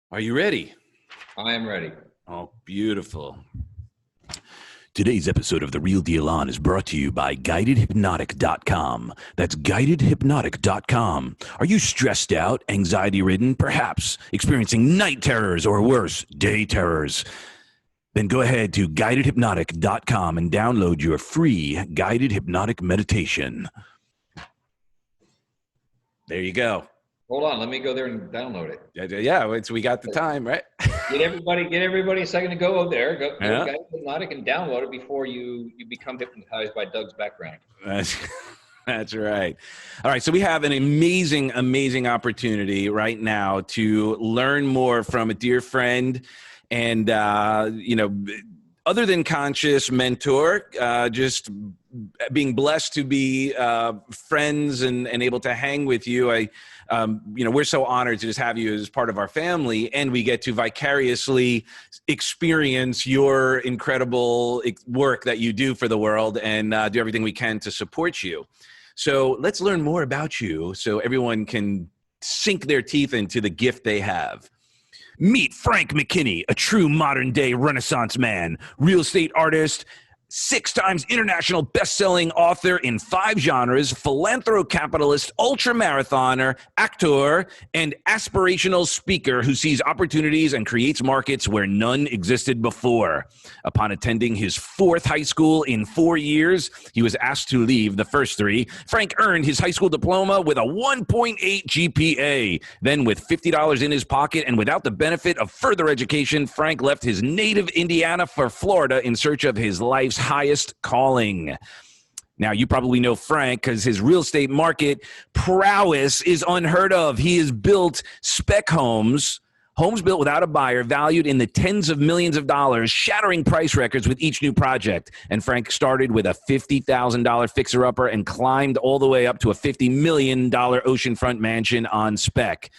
Are you ready? I am ready. Oh, beautiful. Today's episode of The Real Deal On is brought to you by GuidedHypnotic.com. That's GuidedHypnotic.com. Are you stressed out, anxiety-ridden, perhaps experiencing night terrors or worse, day terrors? Then go ahead to GuidedHypnotic.com and download your free guided hypnotic meditation. There you go. Hold on, let me go there and download it. Yeah, we got the time, right? Get everybody a second to go there. Go Yeah. Guide Hypnotic and download it before you become hypnotized by Doug's background. That's right. All right. So we have an amazing opportunity right now to learn more from a dear friend and, other than conscious mentor, just being blessed to be friends and able to hang with you. We're so honored to just have you as part of our family, and we get to vicariously experience your incredible work that you do for the world and do everything we can to support you. So let's learn more about you so everyone can sink their teeth into the gift they have. Meet Frank McKinney, a true modern-day Renaissance man, real estate artist, 6 times international bestselling author in 5 genres, Philanthro-Capitalist, Ultramarathoner, actor, and aspirational speaker who sees opportunities and creates markets where none existed before. Upon attending his 4th high school in 4 years, he was asked to leave the first 3. Frank earned his high school diploma with a 1.8 GPA. Then with $50 in his pocket and without the benefit of further education, Frank left his native Indiana for Florida in search of his life's highest calling. Now, you probably know Frank because his real estate market prowess is unheard of. He has built spec homes built without a buyer, valued in the tens of millions of dollars, shattering price records with each new project. And Frank started with a $50,000 fixer-upper and climbed all the way up to a $50 million oceanfront mansion on spec.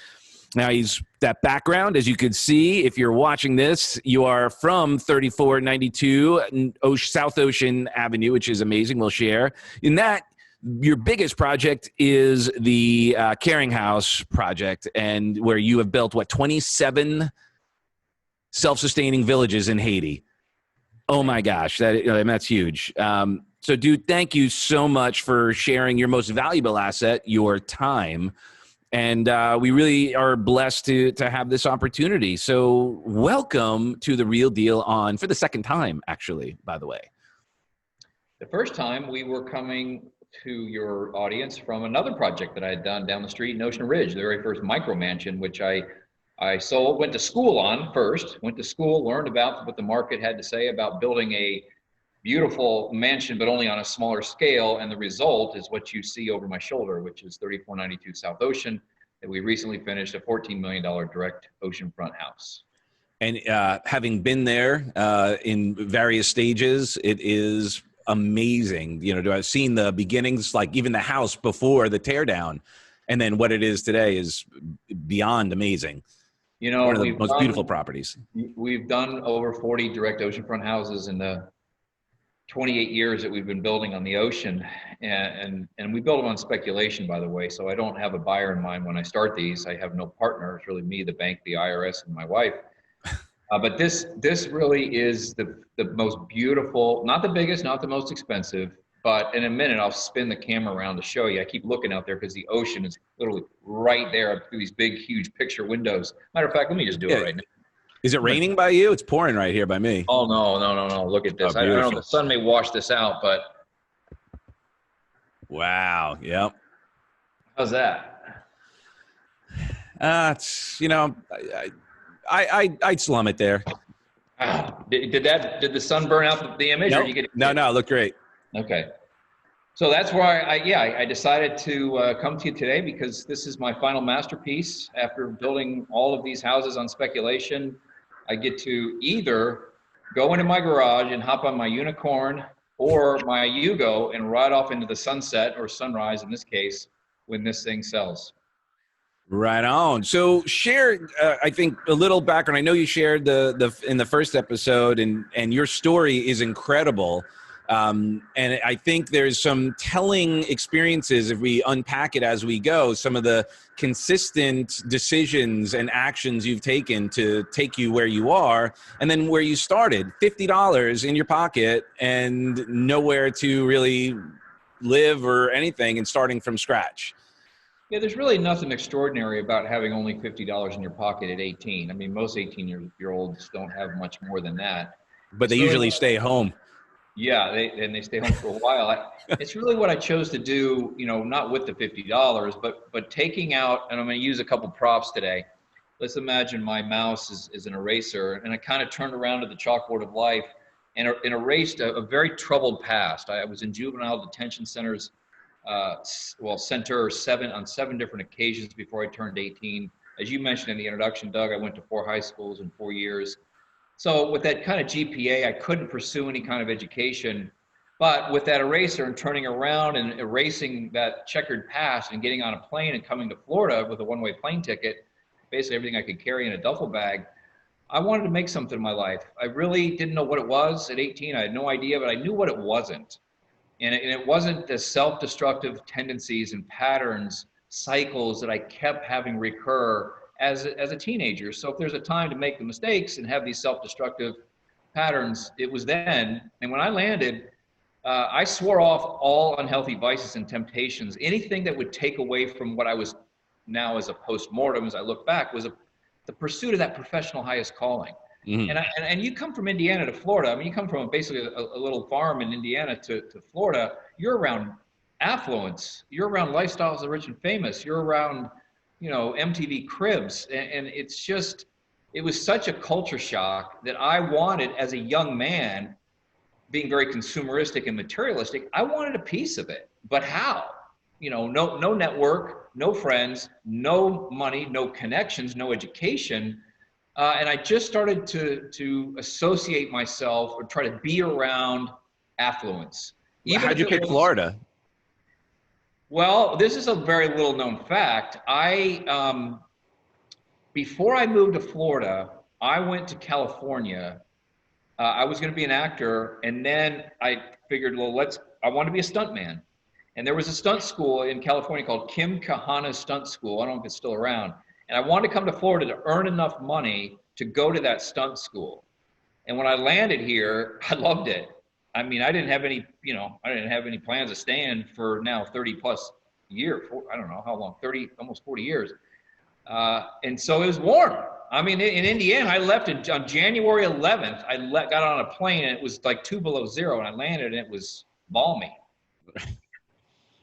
Now, he's that background, as you can see, if you're watching this, you are from 3492 South Ocean Avenue, which is amazing. We'll share. In that, your biggest project is the Caring House project, and where you have built, 27 self-sustaining villages in Haiti. Oh, my gosh. That's huge. So, dude, thank you so much for sharing your most valuable asset, your time. And we really are blessed to have this opportunity. So welcome to The Real Deal On, for the second time, actually, by the way. The first time we were coming to your audience from another project that I had done down the street in Ocean Ridge, the very first micro mansion, which I sold, went to school on first, learned about what the market had to say about building a beautiful mansion, but only on a smaller scale. And the result is what you see over my shoulder, which is 3492 South Ocean, that we recently finished, a $14 million direct oceanfront house. And having been there in various stages, it is amazing. I've seen the beginnings, like even the house before the teardown, and then what it is today is beyond amazing. One of the most beautiful properties. We've done over 40 direct oceanfront houses in the 28 years that we've been building on the ocean, and we build them on speculation, by the way. So I don't have a buyer in mind when I start these. I have no partner. It's really me, the bank, the IRS, and my wife. But this really is the most beautiful, not the biggest, not the most expensive. But in a minute, I'll spin the camera around to show you. I keep looking out there because the ocean is literally right there through these big, huge picture windows. Matter of fact, let me just do it right now. Is it raining by you? It's pouring right here by me. Oh, no. Look at this. Oh, I don't know, the sun may wash this out, but. Wow. Yep. How's that? I'd slum it there. Did the sun burn out the image? Nope. Or you get No, it looked great. Okay. So that's where I decided to come to you today, because this is my final masterpiece. After building all of these houses on speculation, I get to either go into my garage and hop on my unicorn or my Yugo and ride off into the sunset, or sunrise in this case, when this thing sells. Right on. So share, I think, a little background. I know you shared the in the first episode, and your story is incredible. And I think there's some telling experiences, if we unpack it as we go, some of the consistent decisions and actions you've taken to take you where you are, and then where you started, $50 in your pocket and nowhere to really live or anything, and starting from scratch. Yeah, there's really nothing extraordinary about having only $50 in your pocket at 18. I mean, most 18-year-olds don't have much more than that. But they It's really, usually stay home. yeah, they stay home for a while. It's really what I chose to do, you know, not with the $50, but taking out, and I'm going to use a couple props today. Let's imagine my mouse is an eraser, and I kind of turned around to the chalkboard of life and erased a very troubled past. I was in juvenile detention centers, center on 7 different occasions before I turned 18. As you mentioned in the introduction, Doug, I went to 4 high schools in 4 years. So with that kind of GPA, I couldn't pursue any kind of education. But with that eraser and turning around and erasing that checkered past and getting on a plane and coming to Florida with a one-way plane ticket, basically everything I could carry in a duffel bag, I wanted to make something in my life. I really didn't know what it was at 18. I had no idea, but I knew what it wasn't. And it wasn't the self-destructive tendencies and patterns, cycles that I kept having recur as a teenager. So if there's a time to make the mistakes and have these self-destructive patterns, it was then. And when I landed, I swore off all unhealthy vices and temptations. Anything that would take away from what I was now as a post-mortem, as I look back, was the pursuit of that professional highest calling. Mm-hmm. And you come from Indiana to Florida. I mean, you come from basically a little farm in Indiana to Florida. You're around affluence. You're around lifestyles of the rich and famous. You're around, you know, MTV Cribs. And it's just, it was such a culture shock that I wanted, as a young man, being very consumeristic and materialistic, I wanted a piece of it. But how? You know, no network, no friends, no money, no connections, no education. And I just started to associate myself or try to be around affluence. How'd you pick Florida? Well, this is a very little known fact. Before I moved to Florida, I went to California. I was going to be an actor, and then I figured, well, I want to be a stuntman. And there was a stunt school in California called Kim Kahana's Stunt School. I don't know if it's still around. And I wanted to come to Florida to earn enough money to go to that stunt school. And when I landed here, I loved it. I mean, I didn't have any plans of staying for now 30 plus years. I don't know how long, 30, almost 40 years. And so it was warm. I mean, in Indiana, I left on January 11th. I got on a plane and it was like 2 below zero, and I landed and it was balmy.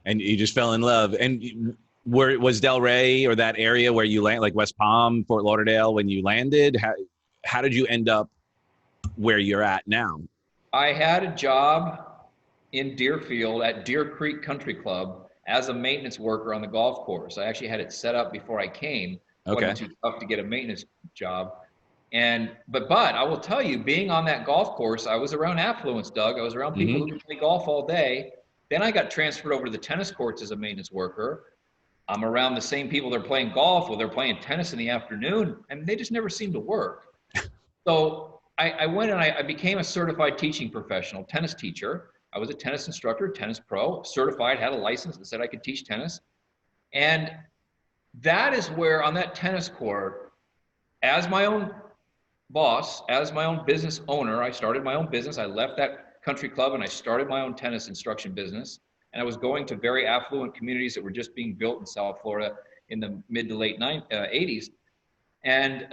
And you just fell in love. And where was Delray or that area where you land, like West Palm, Fort Lauderdale, when you landed? How did you end up where you're at now? I had a job in Deerfield at Deer Creek Country Club as a maintenance worker on the golf course. I actually had it set up before I came. Okay. It wasn't too tough to get a maintenance job. But I will tell you, being on that golf course, I was around affluence, Doug. I was around people who play golf all day. Then I got transferred over to the tennis courts as a maintenance worker. I'm around the same people that are playing golf or they're playing tennis in the afternoon, and they just never seem to work. So I went and I became a certified teaching professional, tennis teacher. I was a tennis instructor, tennis pro, certified, had a license that said I could teach tennis. And that is where, on that tennis court, as my own boss, as my own business owner, I started my own business. I left that country club and I started my own tennis instruction business. And I was going to very affluent communities that were just being built in South Florida in the mid to late 80s. And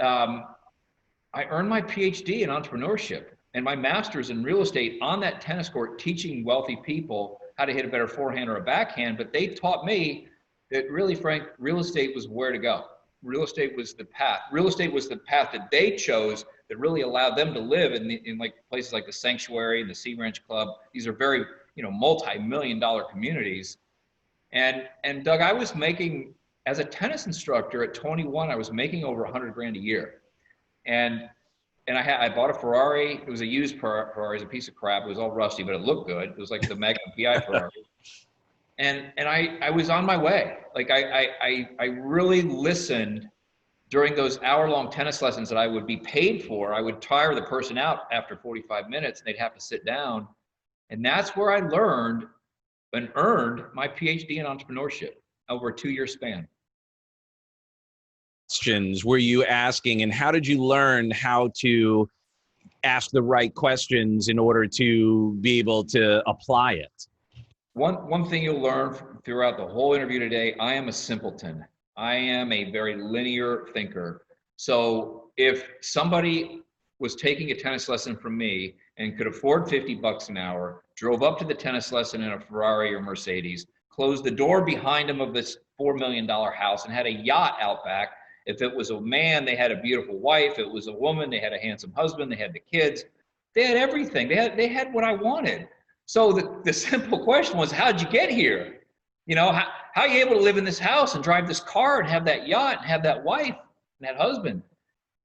I earned my PhD in entrepreneurship and my master's in real estate on that tennis court, teaching wealthy people how to hit a better forehand or a backhand. But they taught me that really, Frank, real estate was where to go. Real estate was the path. Real estate was the path that they chose that really allowed them to live in like places like the Sanctuary, the Sea Ranch Club. These are very, multi-million-dollar communities. And Doug, I was making, as a tennis instructor at 21, I was making over 100 grand a year. And I bought a Ferrari. It was a used Ferrari. It was a piece of crap. It was all rusty, but it looked good. It was like the Magnum PI Ferrari. And I was on my way. Like I really listened during those hour-long tennis lessons that I would be paid for. I would tire the person out after 45 minutes and they'd have to sit down. And that's where I learned and earned my PhD in entrepreneurship over a 2-year span. Questions were you asking, and how did you learn how to ask the right questions in order to be able to apply it? One thing you'll learn throughout the whole interview today, I am a simpleton. I am a very linear thinker. So if somebody was taking a tennis lesson from me and could afford $50 an hour, drove up to the tennis lesson in a Ferrari or Mercedes, closed the door behind him of this $4 million house and had a yacht out back. If it was a man, they had a beautiful wife. If it was a woman, they had a handsome husband. They had the kids. They had everything. They had what I wanted. So the simple question was, how'd you get here? You know, how are you able to live in this house and drive this car and have that yacht and have that wife and that husband?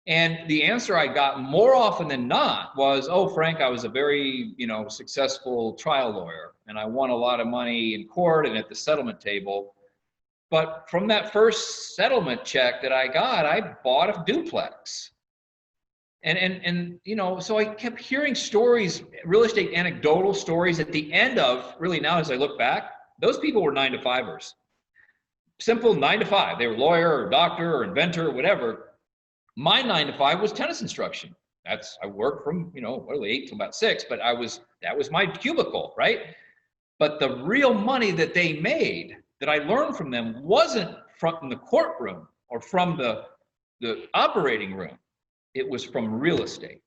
And the answer I got more often than not was, oh, Frank, I was a very, successful trial lawyer and I won a lot of money in court and at the settlement table. But from that first settlement check that I got, I bought a duplex. And so I kept hearing stories, real estate anecdotal stories at the end of, really now as I look back, those people were 9-to-5ers. Simple 9-to-5. They were lawyer or doctor or inventor or whatever. My 9-to-5 was tennis instruction. I worked from, early 8 till about 6, but that was my cubicle, right? But the real money that they made, that I learned from them, wasn't from the courtroom or from the operating room. It was from real estate.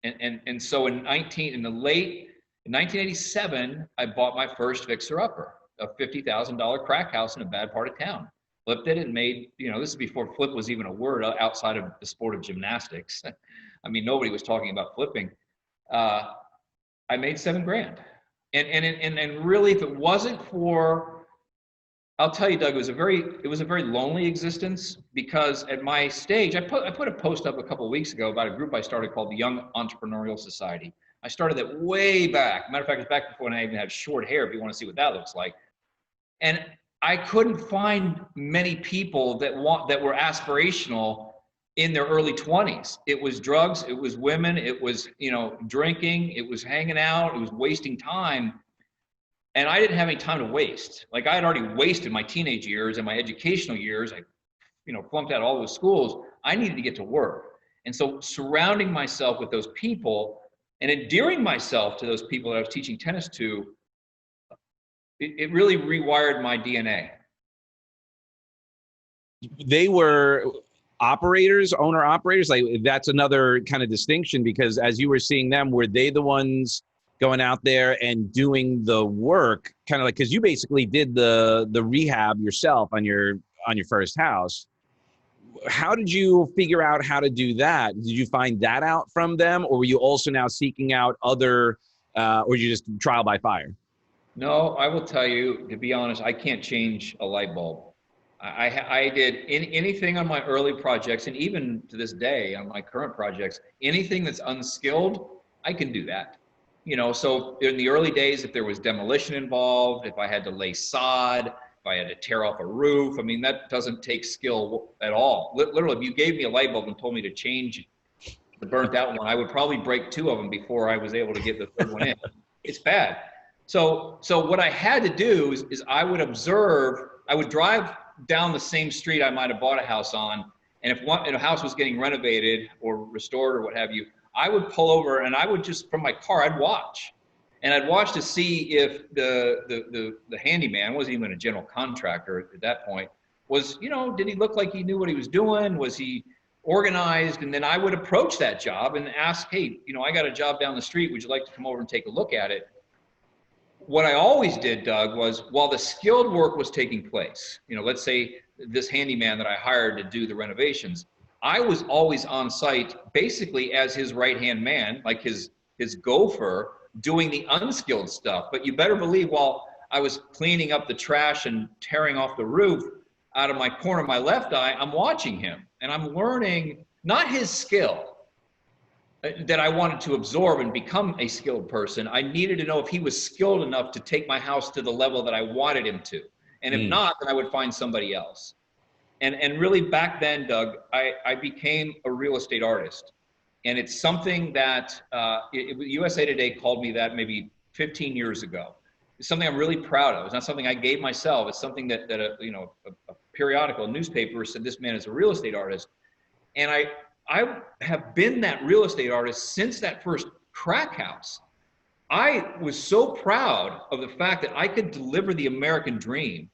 And so in 1987, I bought my first fixer-upper, a $50,000 crack house in a bad part of town. Flipped it and made, this is before flip was even a word outside of the sport of gymnastics. I mean, nobody was talking about flipping. I made $7,000. And really, if it wasn't for, I'll tell you, Doug, it was a very lonely existence, because at my stage, I put a post up a couple of weeks ago about a group I started called the Young Entrepreneurial Society. I started that way back. Matter of fact, it's back before I even had short hair, if you want to see what that looks like. And I couldn't find many people that were aspirational in their early 20s. It was drugs, it was women, it was, drinking, it was hanging out, it was wasting time. And I didn't have any time to waste. Like, I had already wasted my teenage years and my educational years. I, flunked out all those schools. I needed to get to work. And so surrounding myself with those people and endearing myself to those people that I was teaching tennis to, it really rewired my DNA. They were owner operators. Like, that's another kind of distinction, because as you were seeing them, were they the ones going out there and doing the work, kind of like, because you basically did the rehab yourself on your first house? How did you figure out how to do that? Did you find that out from them, or were you also now seeking out other, or you just trial by fire? No, I will tell you, to be honest, I can't change a light bulb. I did anything on my early projects, and even to this day on my current projects, anything that's unskilled, I can do that. So in the early days, if there was demolition involved, if I had to lay sod, if I had to tear off a roof, I mean, that doesn't take skill at all. Literally, if you gave me a light bulb and told me to change the burnt out one, I would probably break 2 of them before I was able to get the 3rd one in. It's bad. So what I had to do is I would observe, I would drive down the same street I might have bought a house on, and if a house was getting renovated or restored or what have you, I would pull over and I would just, from my car, I'd watch. And I'd watch to see if the handyman, wasn't even a general contractor at that point, was, did he look like he knew what he was doing? Was he organized? And then I would approach that job and ask, hey, I got a job down the street. Would you like to come over and take a look at it? What I always did, Doug, was while the skilled work was taking place, let's say this handyman that I hired to do the renovations, I was always on site basically as his right-hand man, like his gopher, doing the unskilled stuff. But you better believe while I was cleaning up the trash and tearing off the roof, out of my corner of my left eye, I'm watching him and I'm learning not his skill that I wanted to absorb and become a skilled person. I needed to know if he was skilled enough to take my house to the level that I wanted him to. And if not, then I would find somebody else. And really back then, Doug, I became a real estate artist. And it's something that USA Today called me that maybe 15 years ago. It's something I'm really proud of. It's not something I gave myself. It's something that a periodical, a newspaper said this man is a real estate artist. And I have been that real estate artist since that first crack house. I was so proud of the fact that I could deliver the American dream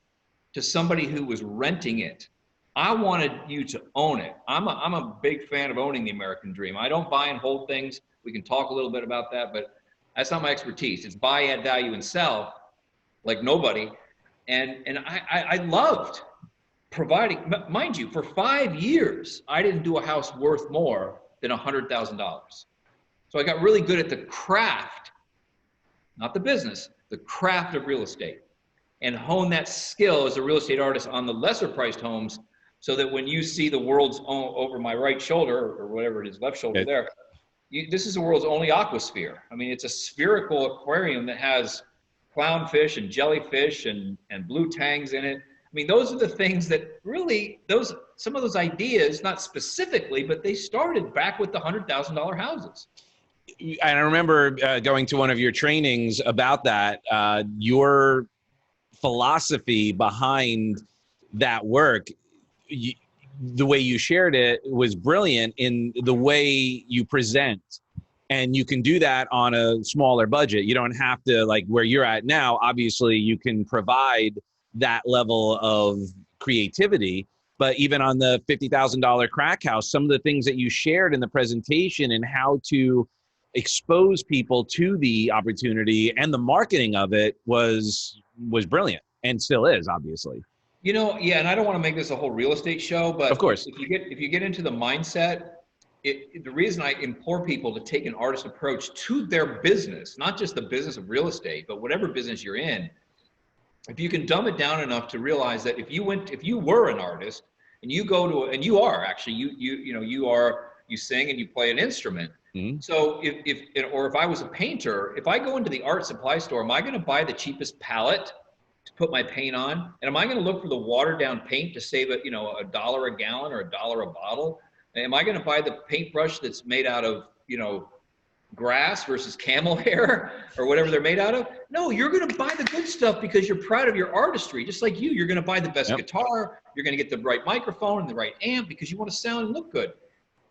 to somebody who was renting it. I wanted you to own it. I'm a big fan of owning the American dream. I don't buy and hold things. We can talk a little bit about that, but that's not my expertise. It's buy, add value, and sell like nobody. And I loved providing, mind you, for 5 years, I didn't do a house worth more than $100,000. So I got really good at the craft, not the business, the craft of real estate, and hone that skill as a real estate artist on the lesser priced homes, so that when you see the world's over my right shoulder, or whatever it is, left shoulder there, this is the world's only aquasphere. I mean, it's a spherical aquarium that has clownfish and jellyfish and blue tangs in it. I mean, those are the things that really, some of those ideas, not specifically, but they started back with the $100,000 houses. And I remember going to one of your trainings about that. Your philosophy behind that work, the way you shared it was brilliant in the way you present. And you can do that on a smaller budget. You don't have to, like where you're at now, obviously you can provide that level of creativity. But even on the $50,000 crack house, some of the things that you shared in the presentation and how to expose people to the opportunity and the marketing of it was brilliant, and still is, obviously. You know, yeah, and I don't want to make this a whole real estate show, but of course, if you get into the mindset, the reason I implore people to take an artist approach to their business, not just the business of real estate, but whatever business you're in, if you can dumb it down enough to realize that if you were an artist and you go to, and you are actually, you sing and you play an instrument. Mm-hmm. So if I was a painter, if I go into the art supply store, am I going to buy the cheapest palette to put my paint on? And am I going to look for the watered down paint to save $1 a gallon or $1 a bottle? And am I going to buy the paintbrush that's made out of, grass versus camel hair or whatever they're made out of? No, you're going to buy the good stuff because you're proud of your artistry. Just like you're going to buy the best guitar. You're going to get the right microphone and the right amp because you want to sound and look good.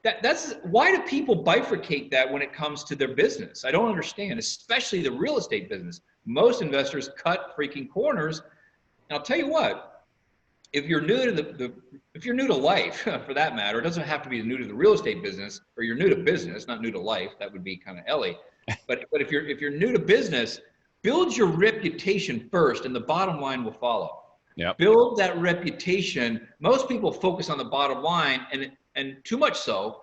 That's why do people bifurcate that when it comes to their business? I don't understand, especially the real estate business. Most investors cut freaking corners. And I'll tell you what, if you're new to if you're new to life, for that matter, it doesn't have to be new to the real estate business, or you're new to business, not new to life. That would be kind of Ellie. But if you're new to business, build your reputation first, and the bottom line will follow. Yep. Build that reputation. Most people focus on the bottom line, and too much so,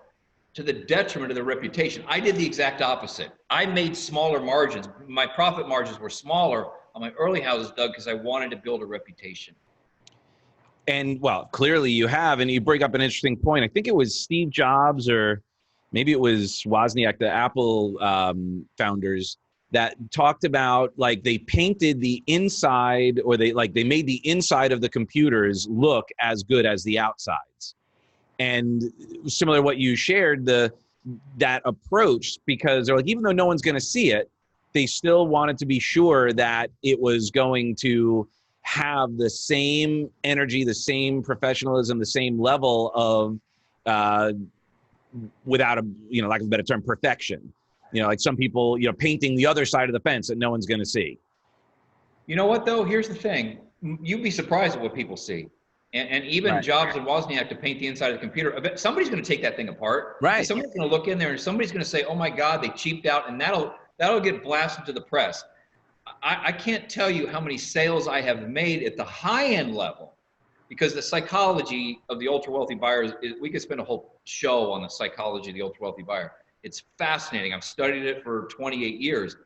to the detriment of their reputation. I did the exact opposite. I made smaller margins. My profit margins were smaller on my early houses, Doug, because I wanted to build a reputation. And well, clearly you have, and you bring up an interesting point. I think it was Steve Jobs, or maybe it was Wozniak, the Apple founders, that talked about, like, they painted the inside, or they made the inside of the computers look as good as the outsides. And similar to what you shared, that approach, because they're like, even though no one's going to see it, they still wanted to be sure that it was going to have the same energy, the same professionalism, the same level of, without a, lack of a better term, perfection. Like some people, painting the other side of the fence that no one's going to see. You know what, though? Here's the thing. You'd be surprised at what people see. And even right. Jobs and Wozniak to paint the inside of the computer, somebody's going to take that thing apart. Right. Somebody's going to look in there and somebody's going to say, oh my God, they cheaped out, and that'll get blasted to the press. I can't tell you how many sales I have made at the high-end level, because the psychology of the ultra-wealthy buyers, we could spend a whole show on the psychology of the ultra-wealthy buyer. It's fascinating. I've studied it for 28 years.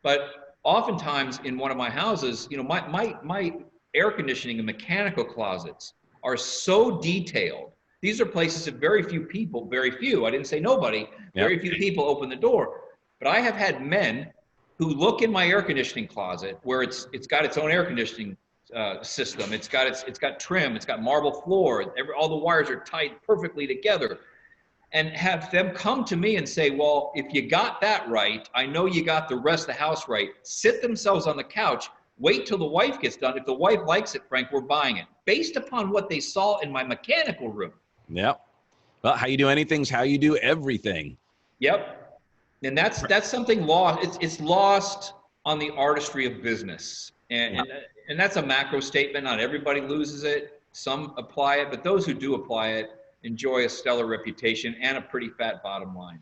But oftentimes in one of my houses, my air conditioning and mechanical closets are so detailed. These are places that very few, I didn't say nobody, very few people open the door. But I have had men who look in my air conditioning closet, where it's got its own air conditioning system. It's got trim. It's got marble floor. All the wires are tied perfectly together. and have them come to me and say, well, if you got that right, I know you got the rest of the house right. Sit themselves on the couch, wait till the wife gets done. If the wife likes it, Frank, we're buying it. Based upon what they saw in my mechanical room. Yep. Well, how you do anything's how you do everything. Yep. And that's something lost. It's lost on the artistry of business. And that's a macro statement. Not everybody loses it. Some apply it, but those who do apply it enjoy a stellar reputation and a pretty fat bottom line.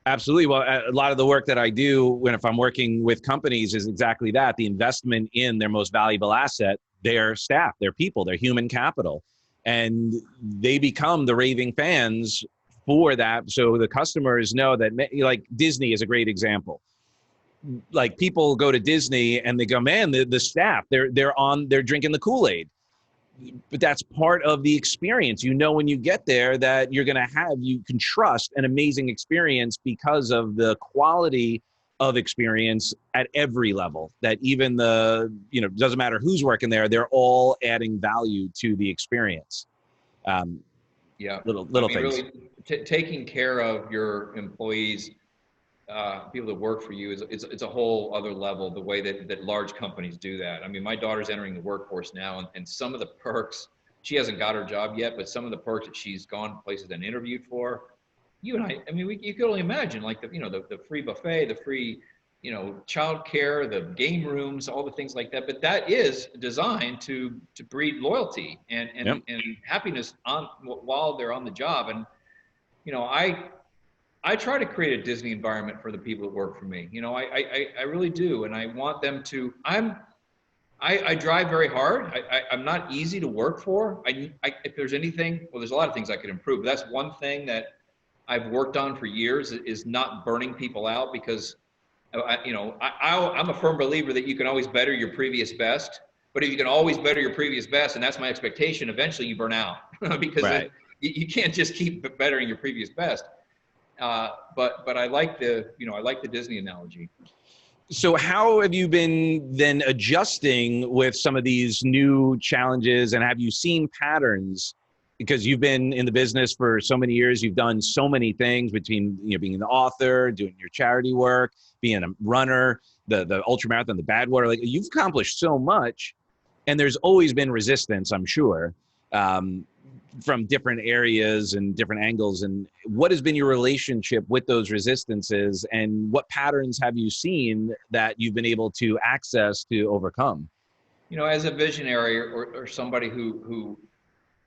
Absolutely. Well, a lot of the work that I do if I'm working with companies is exactly that. The investment in their most valuable asset, their staff, their people, their human capital. And they become the raving fans for that. So the customers know that, like Disney is a great example. Like people go to Disney and they go, man, the staff, they're drinking the Kool-Aid. But that's part of the experience. You know, when you get there that you can trust an amazing experience because of the quality of experience at every level, that even doesn't matter who's working there, they're all adding value to the experience. Little things. Really, taking care of your employees, people that work for you it's a whole other level, the way that large companies do that. I mean, my daughter's entering the workforce now, and some of the perks, she hasn't got her job yet, but some of the perks that she's gone places and interviewed for, you and I mean, you could only imagine, like the free buffet, the free, child care, the game rooms, all the things like that. But that is designed to breed loyalty and happiness while they're on the job. And, I try to create a Disney environment for the people that work for me. I really do. And I want them to, I drive very hard. I'm not easy to work for. If there's anything, well, there's a lot of things I could improve. But that's one thing that I've worked on for years, is not burning people out, because I'm a firm believer that you can always better your previous best. But if you can always better your previous best, and that's my expectation, eventually you burn out because you can't just keep bettering your previous best. But I like the Disney analogy. So how have you been then adjusting with some of these new challenges, and have you seen patterns? Because you've been in the business for so many years, you've done so many things between being an author, doing your charity work, being a runner, the Ultramarathoner, the Badwater. Like, you've accomplished so much, and there's always been resistance, I'm sure, from different areas and different angles. And what has been your relationship with those resistances, and what patterns have you seen that you've been able to access to overcome? As a visionary or somebody who,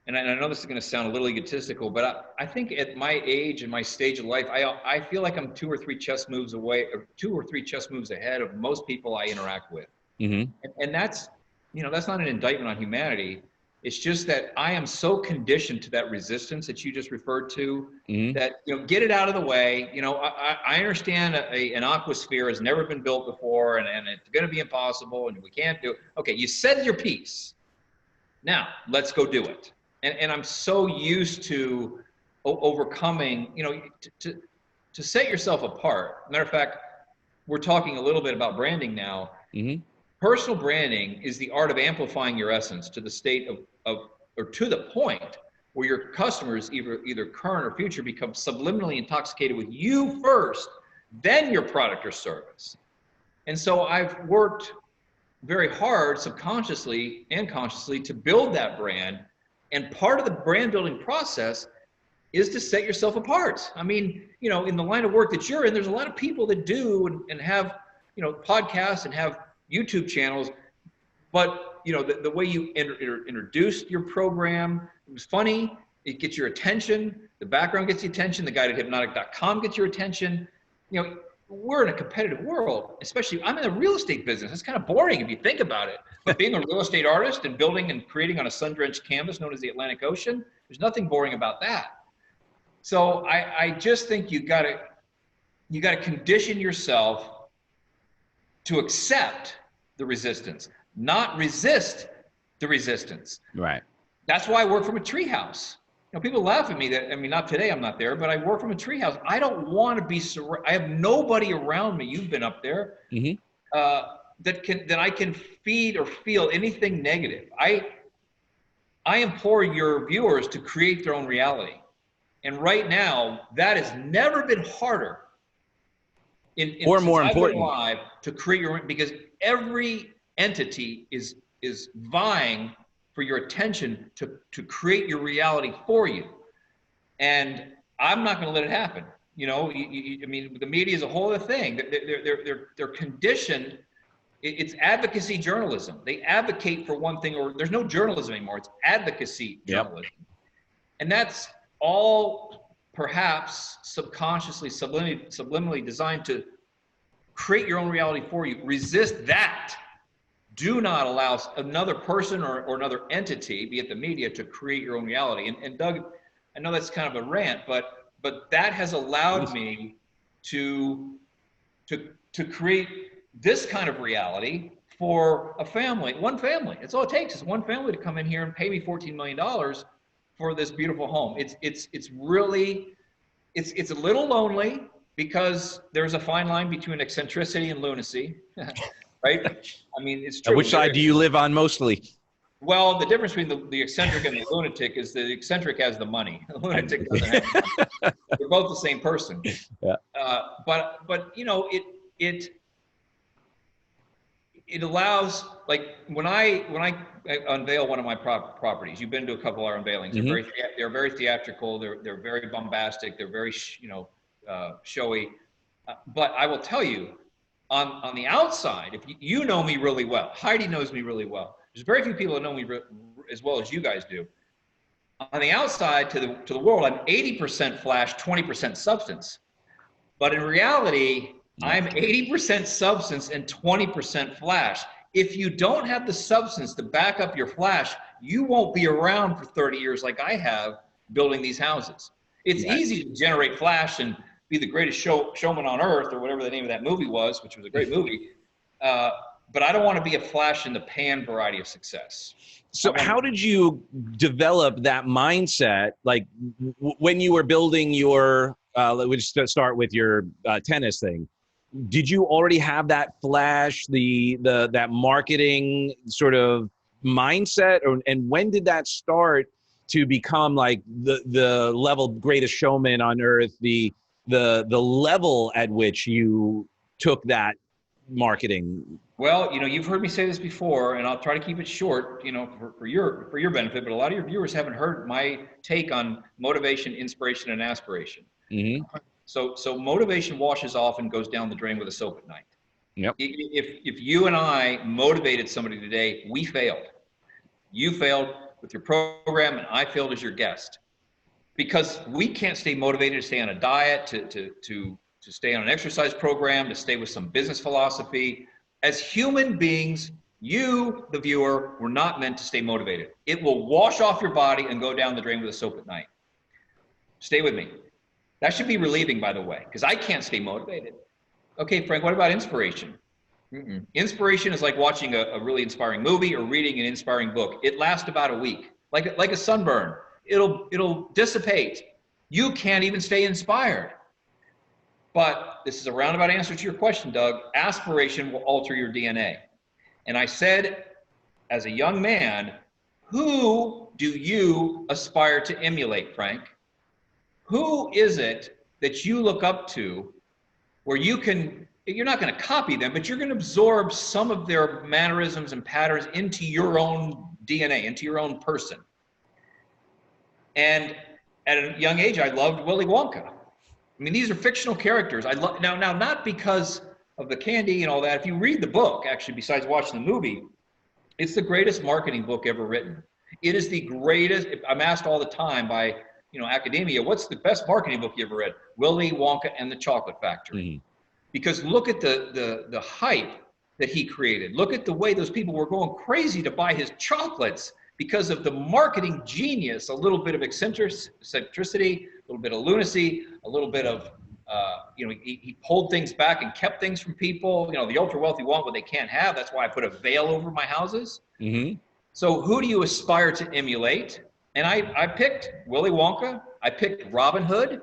and I know this is going to sound a little egotistical, but I think at my age and my stage of life, I feel like I'm two or three chess moves ahead of most people I interact with. Mm-hmm. And that's not an indictment on humanity. It's just that I am so conditioned to that resistance that you just referred to, mm-hmm. that, get it out of the way. I understand an aquasphere has never been built before, and it's going to be impossible, and we can't do it. Okay, you said your piece. Now let's go do it. And I'm so used to overcoming, to set yourself apart. Matter of fact, we're talking a little bit about branding now. Mm-hmm. Personal branding is the art of amplifying your essence to the state or to the point where your customers, either current or future, become subliminally intoxicated with you first, then your product or service. And so I've worked very hard, subconsciously and consciously, to build that brand. And part of the brand building process is to set yourself apart. I mean, in the line of work that you're in, there's a lot of people that do and have, podcasts and have YouTube channels, but the way you introduced your program, it was funny. It gets your attention. The background gets the attention. The guide at hypnotic.com gets your attention. We're in a competitive world, especially I'm in the real estate business. It's kind of boring if you think about it. But being a real estate artist and building and creating on a sun-drenched canvas known as the Atlantic Ocean, there's nothing boring about that. So I just think you got to condition yourself to accept the resistance, not resist the resistance. Right. That's why I work from a treehouse. People laugh at me not today, I'm not there, but I work from a treehouse. I don't want to be I have nobody around me. You've been up there, mm-hmm. That I can feed or feel anything negative. I implore your viewers to create their own reality. And right now, that has never been harder or since more I've been important alive to create your, because every entity is vying for your attention to create your reality for you. And I'm not going to let it happen. You know, I mean, the media is a whole other thing. They're conditioned. It's advocacy journalism. They advocate for one thing, or there's no journalism anymore. It's advocacy journalism. Yep. And that's all perhaps subconsciously, subliminally designed to create your own reality for you. Resist that. Do not allow another person or another entity, be it the media, to create your own reality. And Doug, I know that's kind of a rant, but that has allowed me to create this kind of reality for a family, one family. It's all it takes is one family to come in here and pay me $14 million for this beautiful home. It's really, it's a little lonely because there's a fine line between eccentricity and lunacy, right? I mean, it's true. Which side do you live on mostly? Well, the difference between the eccentric and the lunatic is the eccentric has the money. The lunatic doesn't have the money. They're both the same person. Yeah. But you know, it allows, like when I unveil one of my properties, you've been to a couple of our unveilings. Mm-hmm. They're very theatrical. They're very bombastic. They're very showy. But I will tell you, on the outside, if you know me really well, Heidi knows me really well. There's very few people that know me as well as you guys do. On the outside, to the world, I'm 80% flash, 20% substance. But in reality, I'm 80% substance and 20% flash. If you don't have the substance to back up your flash, you won't be around for 30 years like I have building these houses. It's easy to generate flash and be the greatest showman on earth, or whatever the name of that movie was, which was a great movie. But I don't want to be a flash in the pan variety of success. So how did you develop that mindset? Like when you were building your, let's start with your tennis thing. Did you already have that flash, that marketing sort of mindset, and when did that start to become like the level greatest showman on earth, the level at which you took that marketing? Well, you know, you've heard me say this before, and I'll try to keep it short, you know, for your benefit, but a lot of your viewers haven't heard my take on motivation, inspiration, and aspiration. Mm-hmm. So motivation washes off and goes down the drain with a soap at night. Yep. If you and I motivated somebody today, we failed. You failed with your program, and I failed as your guest. Because we can't stay motivated to stay on a diet, to stay on an exercise program, to stay with some business philosophy. As human beings, you, the viewer, were not meant to stay motivated. It will wash off your body and go down the drain with a soap at night. Stay with me. That should be relieving, by the way, because I can't stay motivated. Okay, Frank, what about inspiration? Mm-mm. Inspiration is like watching a really inspiring movie or reading an inspiring book. It lasts about a week, like a sunburn. It'll dissipate. You can't even stay inspired. But this is a roundabout answer to your question, Doug. Aspiration will alter your DNA. And I said, as a young man, who do you aspire to emulate, Frank? Who is it that you look up to where you're not going to copy them, but you're going to absorb some of their mannerisms and patterns into your own DNA, into your own person? And at a young age, I loved Willy Wonka. I mean, these are fictional characters. I love now not because of the candy and all that. If you read the book, actually, besides watching the movie, it's the greatest marketing book ever written. It is the greatest. I'm asked all the time by academia, what's the best marketing book you ever read? Willy Wonka and the Chocolate Factory. Mm-hmm. Because look at the hype that he created. Look at the way those people were going crazy to buy his chocolates because of the marketing genius. A little bit of eccentricity, a little bit of lunacy, a little bit of, he pulled things back and kept things from people. The ultra wealthy want what they can't have. That's why I put a veil over my houses. Mm-hmm. So who do you aspire to emulate? And I picked Willy Wonka. I picked Robin Hood.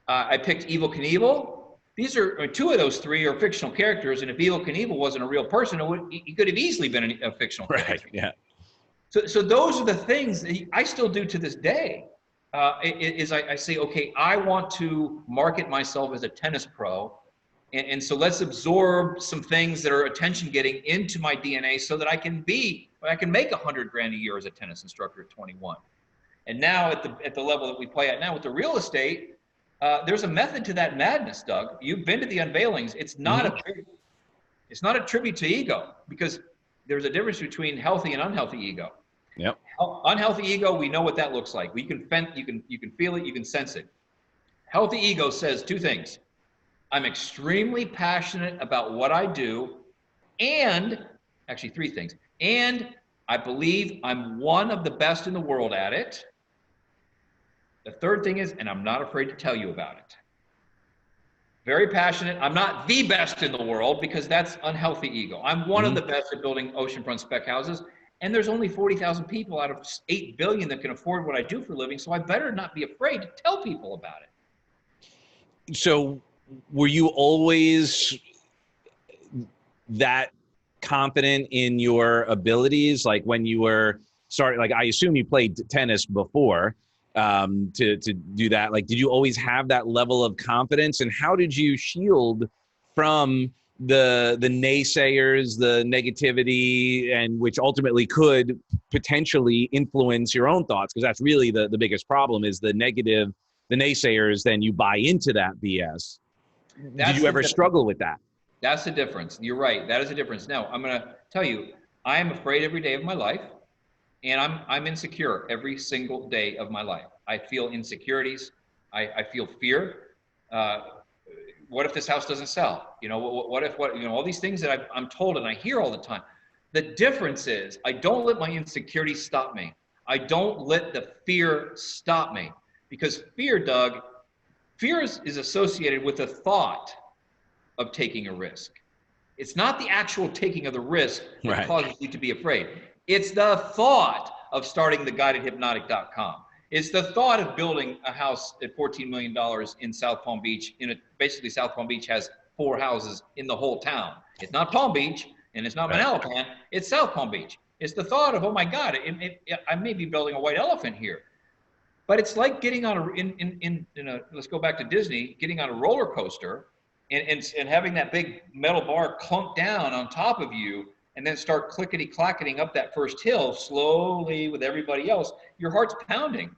I picked Evel Knievel. These are two of those three are fictional characters. And if Evel Knievel wasn't a real person, he could have easily been a fictional character. Right. Yeah. So those are the things that I still do to this day. I say, okay, I want to market myself as a tennis pro. And so let's absorb some things that are attention getting into my DNA so that I can make 100 grand a year as a tennis instructor at 21. And now at the level that we play at now with the real estate, there's a method to that madness, Doug. You've been to the unveilings. It's not a tribute to ego, because there's a difference between healthy and unhealthy ego. Yep. Unhealthy ego, we know what that looks like. You can feel it, you can sense it. Healthy ego says two things. I'm extremely passionate about what I do, and actually three things. And I believe I'm one of the best in the world at it. The third thing is, and I'm not afraid to tell you about it. Very passionate. I'm not the best in the world, because that's unhealthy ego. I'm one of the best at building oceanfront spec houses. And there's only 40,000 people out of 8 billion that can afford what I do for a living. So I better not be afraid to tell people about it. So were you always that confident in your abilities? Like when you were starting, like I assume you played tennis before to do that. Like, did you always have that level of confidence? And how did you shield from the naysayers, the negativity, and which ultimately could potentially influence your own thoughts? Because that's really the biggest problem, is the negative, the naysayers, then you buy into that BS. Did you ever struggle with that? That's the difference. You're right. That is a difference. Now, I'm going to tell you, I am afraid every day of my life, and I'm insecure every single day of my life. I feel insecurities. I feel fear. What if this house doesn't sell? You know, what if all these things that I'm told and I hear all the time. The difference is I don't let my insecurities stop me. I don't let the fear stop me, because fear, Doug, fear is associated with the thought of taking a risk. It's not the actual taking of the risk that causes you to be afraid. It's the thought of starting theguidedhypnotic.com. It's the thought of building a house at $14 million in South Palm Beach. Basically, South Palm Beach has 4 houses in the whole town. It's not Palm Beach, and it's not Manalapan. It's South Palm Beach. It's the thought of, oh my God, I may be building a white elephant here. But it's like getting on let's go back to Disney, getting on a roller coaster and having that big metal bar clunk down on top of you, and then start clickety-clacketing up that first hill slowly with everybody else. Your heart's pounding.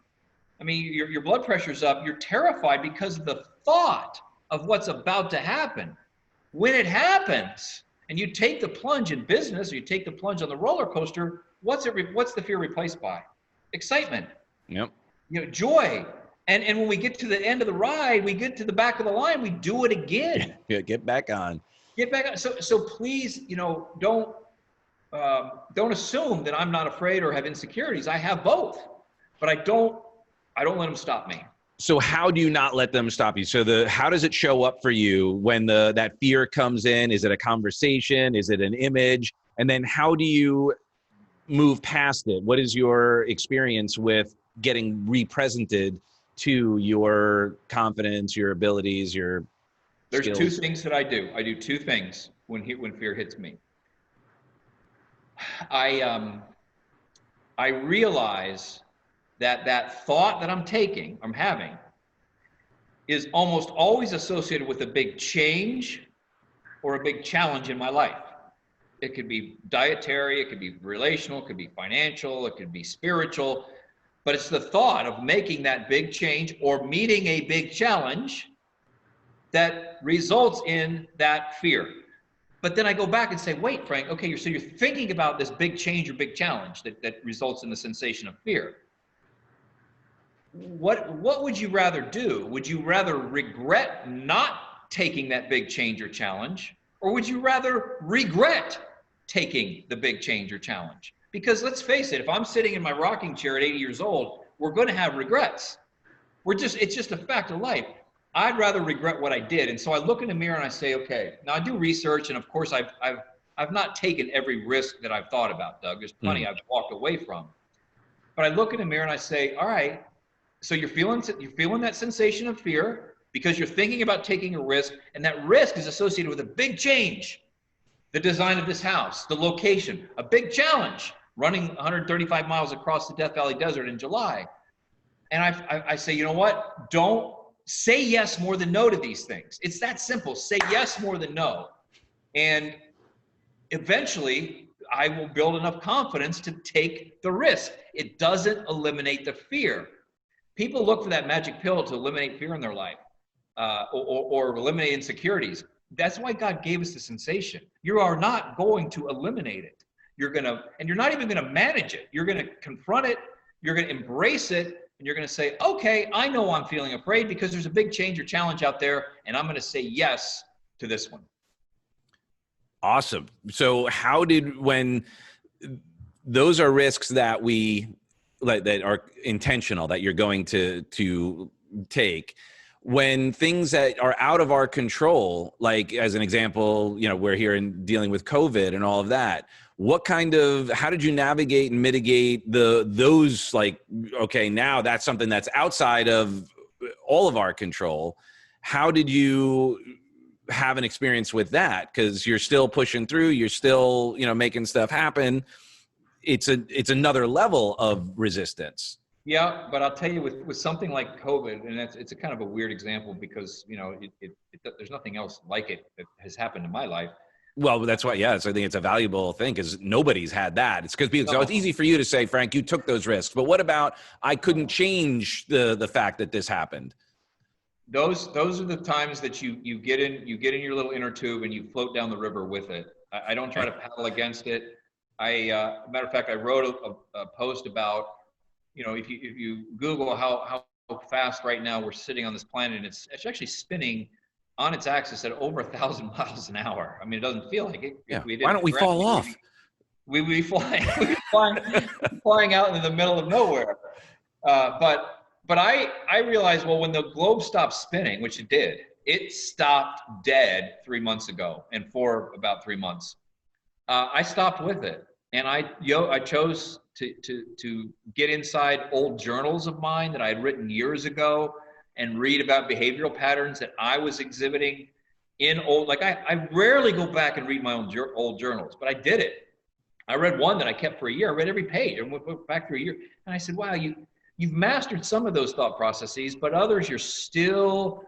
I mean, your blood pressure's up. You're terrified because of the thought of what's about to happen. When it happens, and you take the plunge in business, or you take the plunge on the roller coaster, what's the fear replaced by? Excitement. Yep. Joy. And when we get to the end of the ride, we get to the back of the line, we do it again. Yeah, get back on. Get back on. So please, don't assume that I'm not afraid or have insecurities. I have both, but I don't let them stop me. So how do you not let them stop you? So how does it show up for you when that fear comes in? Is it a conversation? Is it an image? And then how do you move past it? What is your experience with getting represented to your confidence, your abilities, your There's skills? 2 things that I do. I do 2 things when fear hits me. I realize that thought that I'm having is almost always associated with a big change or a big challenge in my life. It could be dietary, it could be relational, it could be financial, it could be spiritual, but it's the thought of making that big change or meeting a big challenge that results in that fear. But then I go back and say, wait, Frank, okay, so you're thinking about this big change or big challenge that results in the sensation of fear. What would you rather do? Would you rather regret not taking that big change or challenge, or would you rather regret taking the big change or challenge? Because let's face it, if I'm sitting in my rocking chair at 80 years old, we're going to have regrets. It's just a fact of life. I'd rather regret what I did. And so I look in the mirror and I say, okay, now I do research. And of course I've not taken every risk that I've thought about, Doug. There's plenty I've walked away from. But I look in the mirror and I say, all right, so you're feeling that sensation of fear because you're thinking about taking a risk, and that risk is associated with a big change. The design of this house, the location, a big challenge, running 135 miles across the Death Valley Desert in July. And I say, you know what? Don't say yes more than no to these things. It's that simple. Say yes more than no. And eventually I will build enough confidence to take the risk. It doesn't eliminate the fear. People look for that magic pill to eliminate fear in their life, or eliminate insecurities. That's why God gave us the sensation. You are not going to eliminate it. And you're not even going to manage it. You're going to confront it. You're going to embrace it. And you're going to say, okay, I know I'm feeling afraid because there's a big change or challenge out there. And I'm going to say yes to this one. Awesome. So when those are risks that that are intentional, that you're going to take, when things that are out of our control, like as an example, we're here in dealing with COVID and all of that, how did you navigate and mitigate those okay, now that's something that's outside of all of our control. How did you have an experience with that? Because you're still pushing through, you're still, making stuff happen. It's another level of resistance. Yeah, but I'll tell you, with something like COVID, and it's a kind of a weird example because, there's nothing else like it that has happened in my life. Well, that's why, yes, I think it's a valuable thing because nobody's had that. It's because people, so it's easy for you to say, Frank, you took those risks. But what about, I couldn't change the fact that this happened? Those are the times that you get in your little inner tube and you float down the river with it. I don't try to paddle against it. Matter of fact, I wrote a post about, if you Google how fast right now we're sitting on this planet, and it's actually spinning on its axis at over 1,000 miles an hour. I mean, it doesn't feel like it. Yeah. Why don't we fall off? We'd be flying out into the middle of nowhere. But I realized, well, when the globe stopped spinning, which it did, it stopped dead 3 months ago, and for about 3 months, I stopped with it, and I chose to get inside old journals of mine that I had written years ago and read about behavioral patterns that I was exhibiting in old. I rarely go back and read my own old journals, but I did it. I read one that I kept for a year. I read every page and went back for a year, and I said, wow, you've mastered some of those thought processes, but others you're still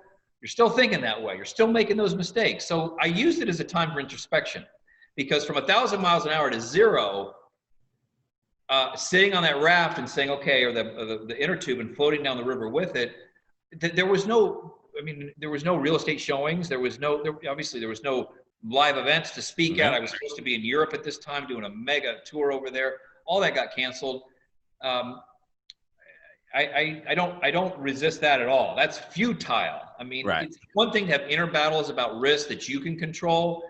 thinking that way. You're still making those mistakes. So I used it as a time for introspection, because from 1,000 miles an hour to zero, sitting on that raft and saying, okay, or the inner tube and floating down the river with it, there was no real estate showings. Obviously there was no live events to speak at. I was supposed to be in Europe at this time doing a mega tour over there. All that got canceled. I don't resist that at all. That's futile. I mean, It's one thing to have inner battles about risk that you can control,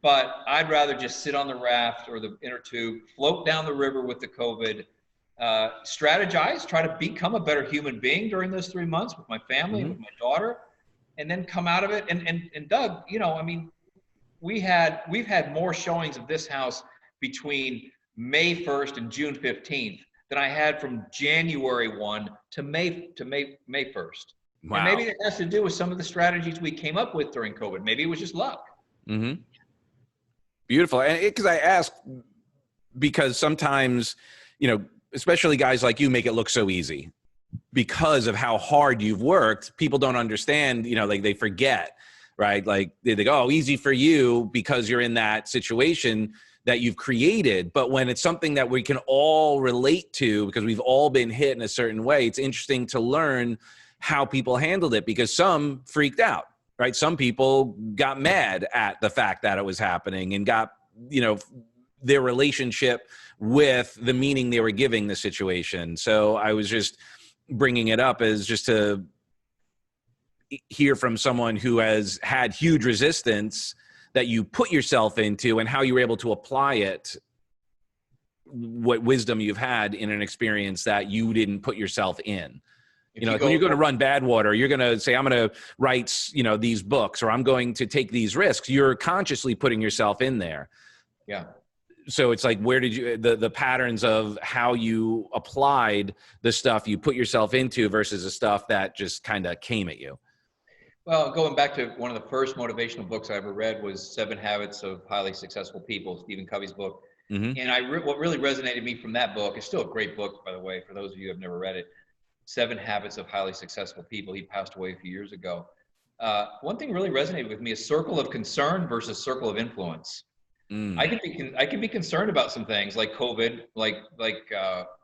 but I'd rather just sit on the raft or the inner tube, float down the river with the COVID, strategize, try to become a better human being during those 3 months with my family and with my daughter, and then come out of it. And Doug, we've had more showings of this house between May 1st and June 15th than I had from January 1 to May 1st. Wow. And maybe it has to do with some of the strategies we came up with during COVID. Maybe it was just luck. Mm-hmm. Beautiful. And because I ask, because sometimes, especially guys like you make it look so easy because of how hard you've worked. People don't understand, they forget, right? Like they go, oh, easy for you because you're in that situation that you've created. But when it's something that we can all relate to because we've all been hit in a certain way, it's interesting to learn how people handled it, because some freaked out, right? Some people got mad at the fact that it was happening and got, their relationship with the meaning they were giving the situation. So I was just bringing it up as just to hear from someone who has had huge resistance that you put yourself into and how you were able to apply it, what wisdom you've had in an experience that you didn't put yourself in. When you're going to run Badwater, you're going to say, I'm going to write, these books, or I'm going to take these risks. You're consciously putting yourself in there. Yeah. So it's like, where did you, the patterns of how you applied the stuff you put yourself into versus the stuff that just kind of came at you? Well, going back to one of the first motivational books I ever read was 7 Habits of Highly Successful People, Stephen Covey's book. Mm-hmm. And what really resonated me from that book, is still a great book, by the way, for those of you who have never read it, Seven Habits of Highly Successful People. He passed away a few years ago. One thing really resonated with me is circle of concern versus circle of influence. Mm. I can be concerned about some things like COVID, like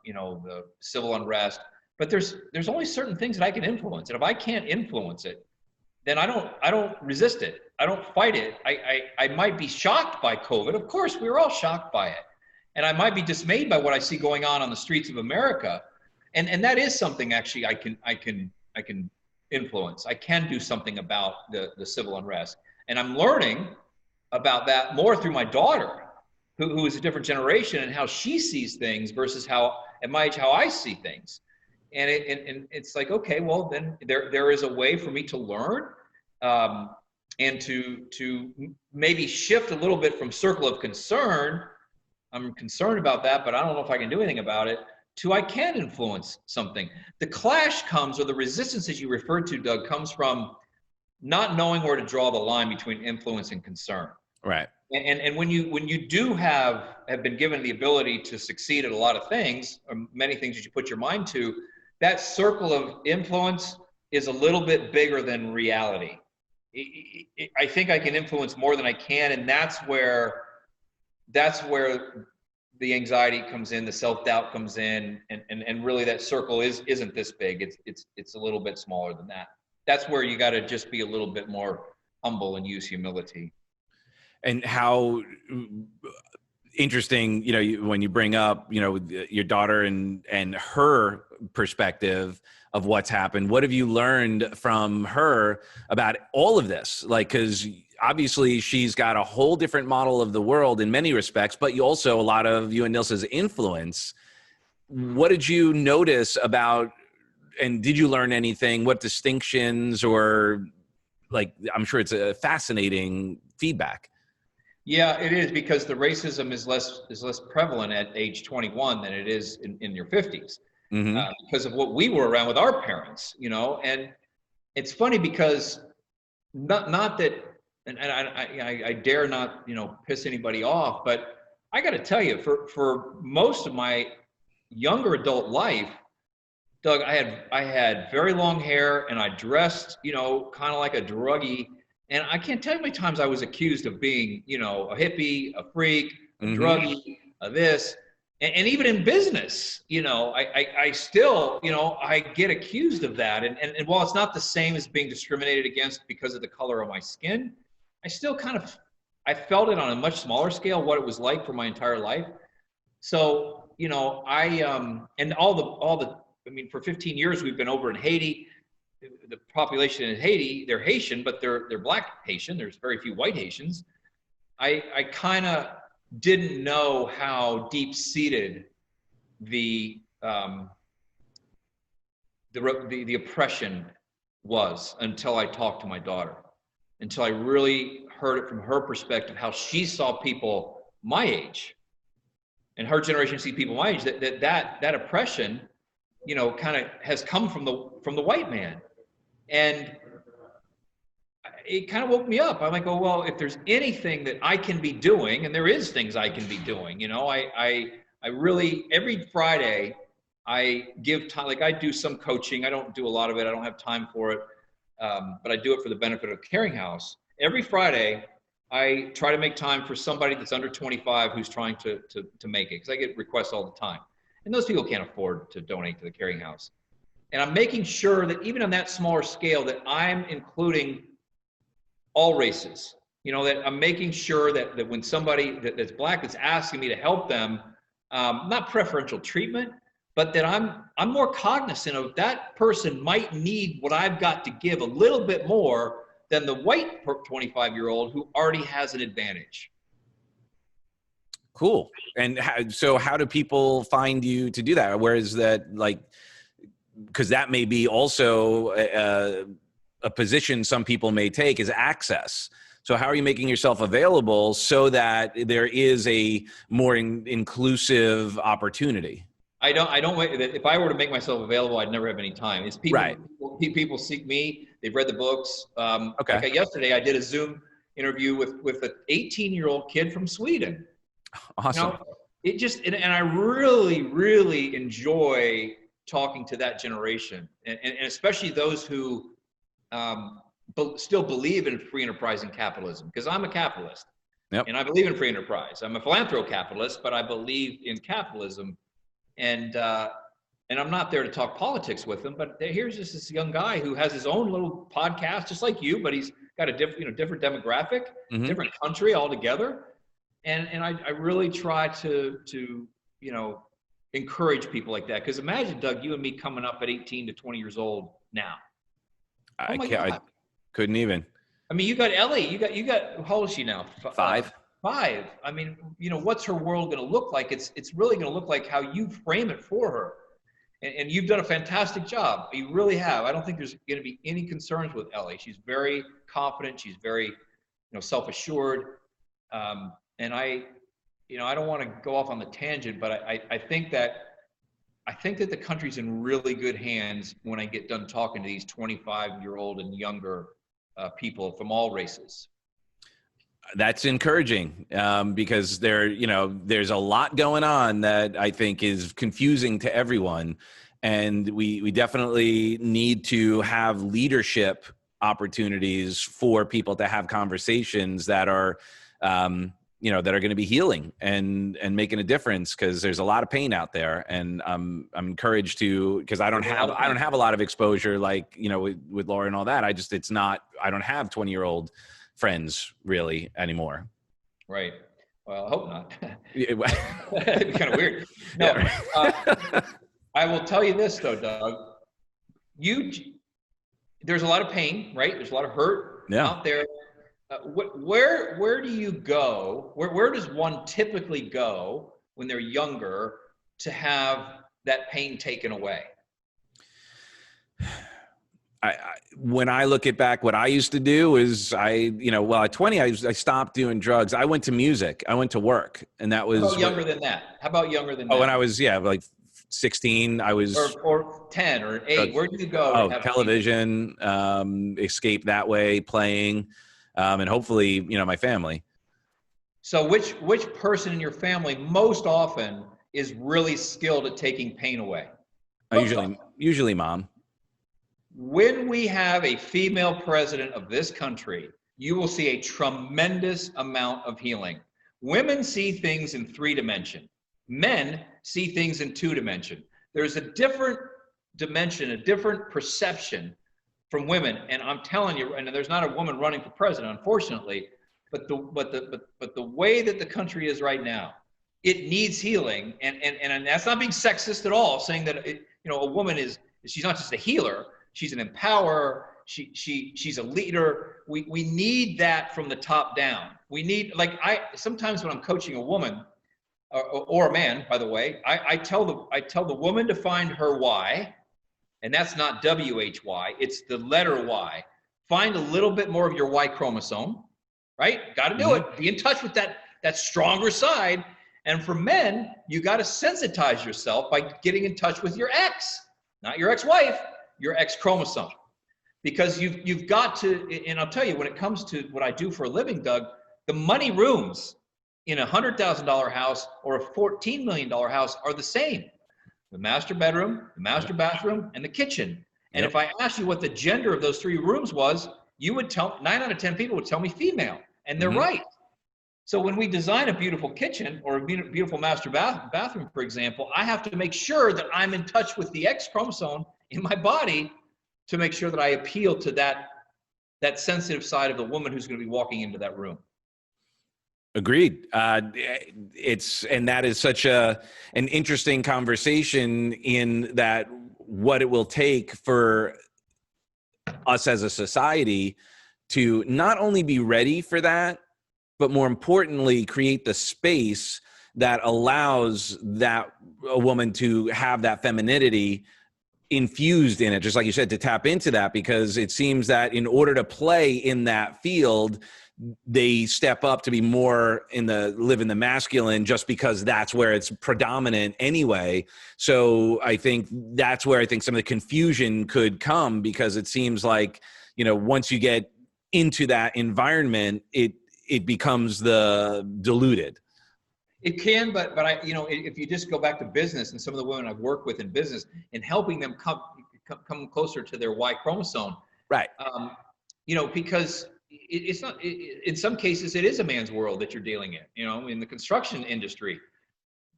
you know, the civil unrest, but there's only certain things that I can influence, and if I can't influence it, then I don't resist it. I don't fight it. I might be shocked by COVID. Of course, we were all shocked by it, and I might be dismayed by what I see going on the streets of America, and that is something actually I can influence. I can do something about the civil unrest, and I'm learning about that more through my daughter, who is a different generation, and how she sees things versus how at my age how I see things. And it's like, okay, well then there is a way for me to learn, and to maybe shift a little bit from circle of concern. I'm concerned about that, but I don't know if I can do anything about it, to I can influence something. The clash comes, or the resistance that you referred to, Doug, comes from not knowing where to draw the line between influence and concern. Right. And when you do have been given the ability to succeed at a lot of things, or many things that you put your mind to, that circle of influence is a little bit bigger than reality. I think I can influence more than I can, and that's where the anxiety comes in, the self-doubt comes in, and really that circle isn't this big. It's a little bit smaller than that. That's where you got to just be a little bit more humble and use humility. And how interesting, you know, when you bring up, you know, your daughter and her perspective of what's happened. What have you learned from her about all of this? Like, because obviously she's got a whole different model of the world in many respects, but you also, a lot of you and Nilsa's influence. What did you notice about, and did you learn anything? What distinctions, or like, I'm sure it's a fascinating feedback. Yeah, it is, because the racism is less prevalent at age 21 than it is in your 50s, because of what we were around with our parents, you know. And it's funny because not that, and I dare not, you know, piss anybody off, but I got to tell you, for most of my younger adult life, Doug, I had very long hair, and I dressed, you know, kind of like a druggie. And I can't tell you how many times I was accused of being, you know, a hippie, a freak, a druggie, a this. And even in business, you know, I still, you know, I get accused of that. And while it's not the same as being discriminated against because of the color of my skin, I still I felt it on a much smaller scale, what it was like for my entire life. So, you know, and I mean, for 15 years, we've been over in Haiti. The population in Haiti, they're Haitian, but they're black Haitian. There's very few white Haitians. I kind of didn't know how deep-seated the oppression was until I talked to my daughter, until I really heard it from her perspective, how she saw people my age, and her generation see people my age. That oppression, you know, kind of has come from the white man. And it kind of woke me up. I'm like, oh, well, if there's anything that I can be doing, and there is things I can be doing, you know, I really, every Friday I give time, like I do some coaching. I don't do a lot of it. I don't have time for it. But I do it for the benefit of Caring House. Every Friday, I try to make time for somebody that's under 25 who's trying to make it, because I get requests all the time. And those people can't afford to donate to the Caring House. And I'm making sure that even on that smaller scale, that I'm including all races. You know, that I'm making sure that when somebody that's black that's asking me to help them, not preferential treatment, but that I'm more cognizant of that person might need what I've got to give a little bit more than the white 25-year-old who already has an advantage. Cool. And so how do people find you to do that? Where is that, like, because that may be also a position some people may take, is access. So how are you making yourself available so that there is a more inclusive opportunity? I don't wait. If I were to make myself available, I'd never have any time. It's people, right. People seek me. They've read the books. Okay. Like yesterday, I did a Zoom interview with an 18-year-old kid from Sweden. Awesome. You know, it just, and I really, really enjoy talking to that generation, and especially those who still believe in free enterprise and capitalism, because I'm a capitalist. Yep. And I believe in free enterprise. I'm a philanthro-capitalist, but I believe in capitalism. And I'm not there to talk politics with them, but here's just this young guy who has his own little podcast, just like you, but he's got a different demographic, different country altogether. And I really try to encourage people like that. Because imagine, Doug, you and me coming up at 18 to 20 years old now. I couldn't even. I mean, you got Ellie. You got. How old is she now? 5. 5. I mean, what's her world going to look like? It's really going to look like how you frame it for her. And you've done a fantastic job. You really have. I don't think there's going to be any concerns with Ellie. She's very confident. She's very, self-assured. And I don't want to go off on the tangent, but I think that the country's in really good hands when I get done talking to these 25-year-old and younger people from all races. That's encouraging because there's a lot going on that I think is confusing to everyone. And we definitely need to have leadership opportunities for people to have conversations that are, that are going to be healing and making a difference, because there's a lot of pain out there. And I'm encouraged to, because I don't have a lot of exposure like, with Laura and all that. I don't have 20-year-old friends really anymore. Right. Well, I hope not. It'd be kind of weird. No, I will tell you this though, Doug. There's a lot of pain, right? There's a lot of hurt out there. Where do you go? Where does one typically go when they're younger to have that pain taken away? When I look at back, what I used to do is at 20, I stopped doing drugs. I went to music. I went to work, and that was. How about younger than that? Oh, when I was like 16, I was. Or 10 or 8. Where did you go? Oh, television. Escape that way, playing, and hopefully, my family. So, which person in your family most often is really skilled at taking pain away? Usually, mom. When we have a female president of this country, you will see a tremendous amount of healing. Women see things in 3 dimension. Men see things in 2 dimension. There's a different dimension, a different perception from women. And I'm telling you, and there's not a woman running for president, unfortunately, but the way that the country is right now, it needs healing. And that's not being sexist at all, saying that a woman she's not just a healer. She's an empowerer. She's a leader. We need that from the top down. We need, sometimes when I'm coaching a woman or a man, by the way, I tell the woman to find her why, and that's not WHY. It's the letter Y. Find a little bit more of your Y chromosome, right? Got to do it. Be in touch with that stronger side. And for men, you got to sensitize yourself by getting in touch with your X, not your ex-wife. Your X chromosome, because you've got to, and I'll tell you, when it comes to what I do for a living, Doug, the money rooms in a $100,000 house or a $14 million house are the same. The master bedroom, the master bathroom, and the kitchen. And if I asked you what the gender of those 3 rooms was, you would tell 9 out of 10 people would tell me female, and they're right. So when we design a beautiful kitchen or a beautiful master bathroom, for example, I have to make sure that I'm in touch with the X chromosome in my body to make sure that I appeal to that sensitive side of the woman who's going to be walking into that room. Agreed. And that is such an interesting conversation in that what it will take for us as a society to not only be ready for that, but more importantly, create the space that allows a woman to have that femininity infused in it, just like you said, to tap into that, because it seems that in order to play in that field, they step up to be more live in the masculine, just because that's where it's predominant anyway. So I think that's where some of the confusion could come, because it seems like, once you get into that environment, it becomes diluted. It can, but if you just go back to business and some of the women I've worked with in business and helping them come closer to their Y chromosome, Right. Because it's not, in some cases, it is a man's world that you're dealing in, in the construction industry.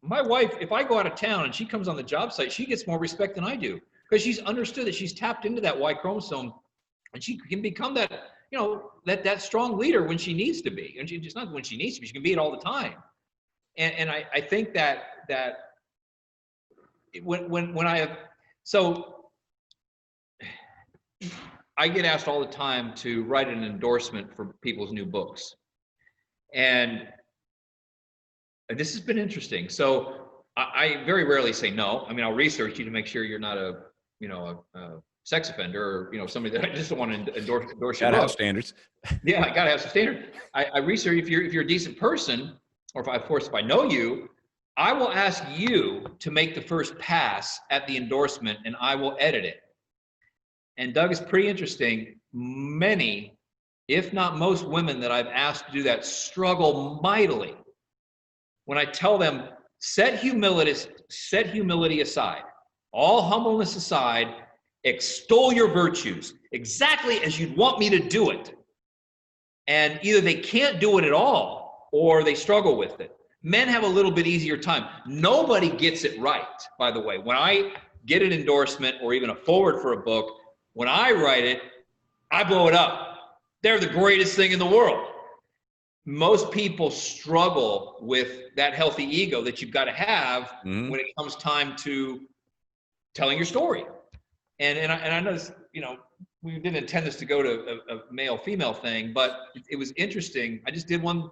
My wife, if I go out of town and she comes on the job site, she gets more respect than I do because she's understood that she's tapped into that Y chromosome and she can become that, that strong leader when she needs to be. And she's not when she needs to be, she can be it all the time. And I think that when I have, so I get asked all the time to write an endorsement for people's new books. And this has been interesting. So I very rarely say no. I mean, I'll research you to make sure you're not a sex offender or, somebody that I just don't want to endorse your book. Gotta have standards. Yeah, I gotta have some standard. I research if you're a decent person, or if I know you, I will ask you to make the first pass at the endorsement and I will edit it. And Doug, is pretty interesting. Many, if not most women that I've asked to do that struggle mightily when I tell them, set humility aside, all humbleness aside, extol your virtues exactly as you'd want me to do it. And either they can't do it at all or they struggle with it. Men have a little bit easier time. Nobody gets it right, by the way. When I get an endorsement or even a forward for a book, when I write it, I blow it up. They're the greatest thing in the world. Most people struggle with that healthy ego that you've got to have when it comes time to telling your story. And I know this, we didn't intend this to go to a male-female thing, but it was interesting. I just did one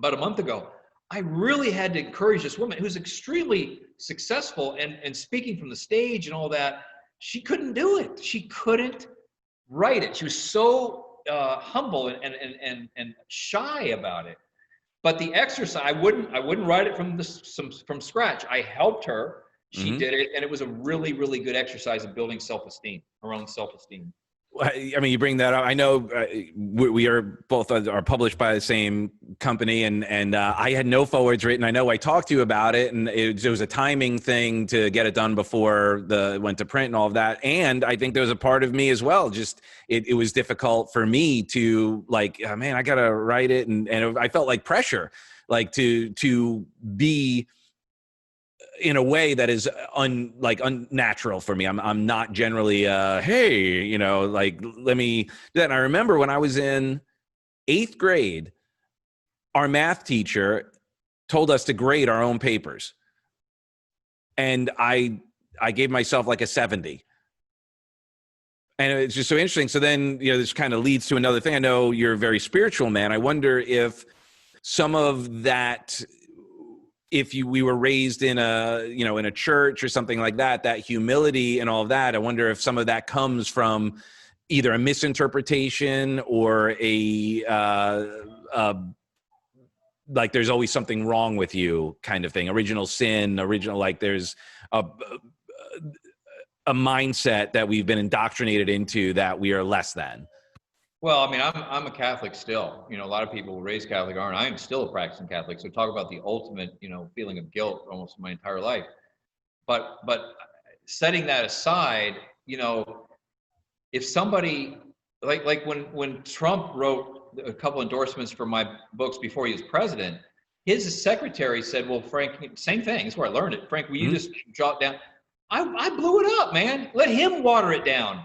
about a month ago. I really had to encourage this woman who's extremely successful and speaking from the stage and all that. She couldn't do it. She couldn't write it. She was so humble and shy about it. But the exercise, I wouldn't write it from scratch. I helped her. She did it, and it was a really, really good exercise of building self-esteem, her own self-esteem. I mean, you bring that up. I know we are both are published by the same company, and I had no forwards written. I know I talked to you about it, and it was a timing thing to get it done before it went to print and all of that. And I think there was a part of me as well. Just it was difficult for me to oh, man, I gotta write it, and I felt like pressure, like to be in a way that is unnatural for me. I'm not generally hey, let me do that. And I remember when I was in 8th grade, our math teacher told us to grade our own papers. And I gave myself like a 70. And it's just so interesting. So then, this kind of leads to another thing. I know you're a very spiritual man. I wonder if some of that, if we were raised in a church or something like that, that humility and all of that, I wonder if some of that comes from either a misinterpretation or like there's always something wrong with you kind of thing, original sin, there's a mindset that we've been indoctrinated into that we are less than. Well, I mean, I'm a Catholic still. A lot of people raised Catholic aren't. I am still a practicing Catholic. So talk about the ultimate, feeling of guilt almost my entire life. But setting that aside, if somebody like when Trump wrote a couple endorsements for my books before he was president, his secretary said, "Well, Frank, same thing. That's where I learned it. Frank, will you just jot down?" I blew it up, man. Let him water it down.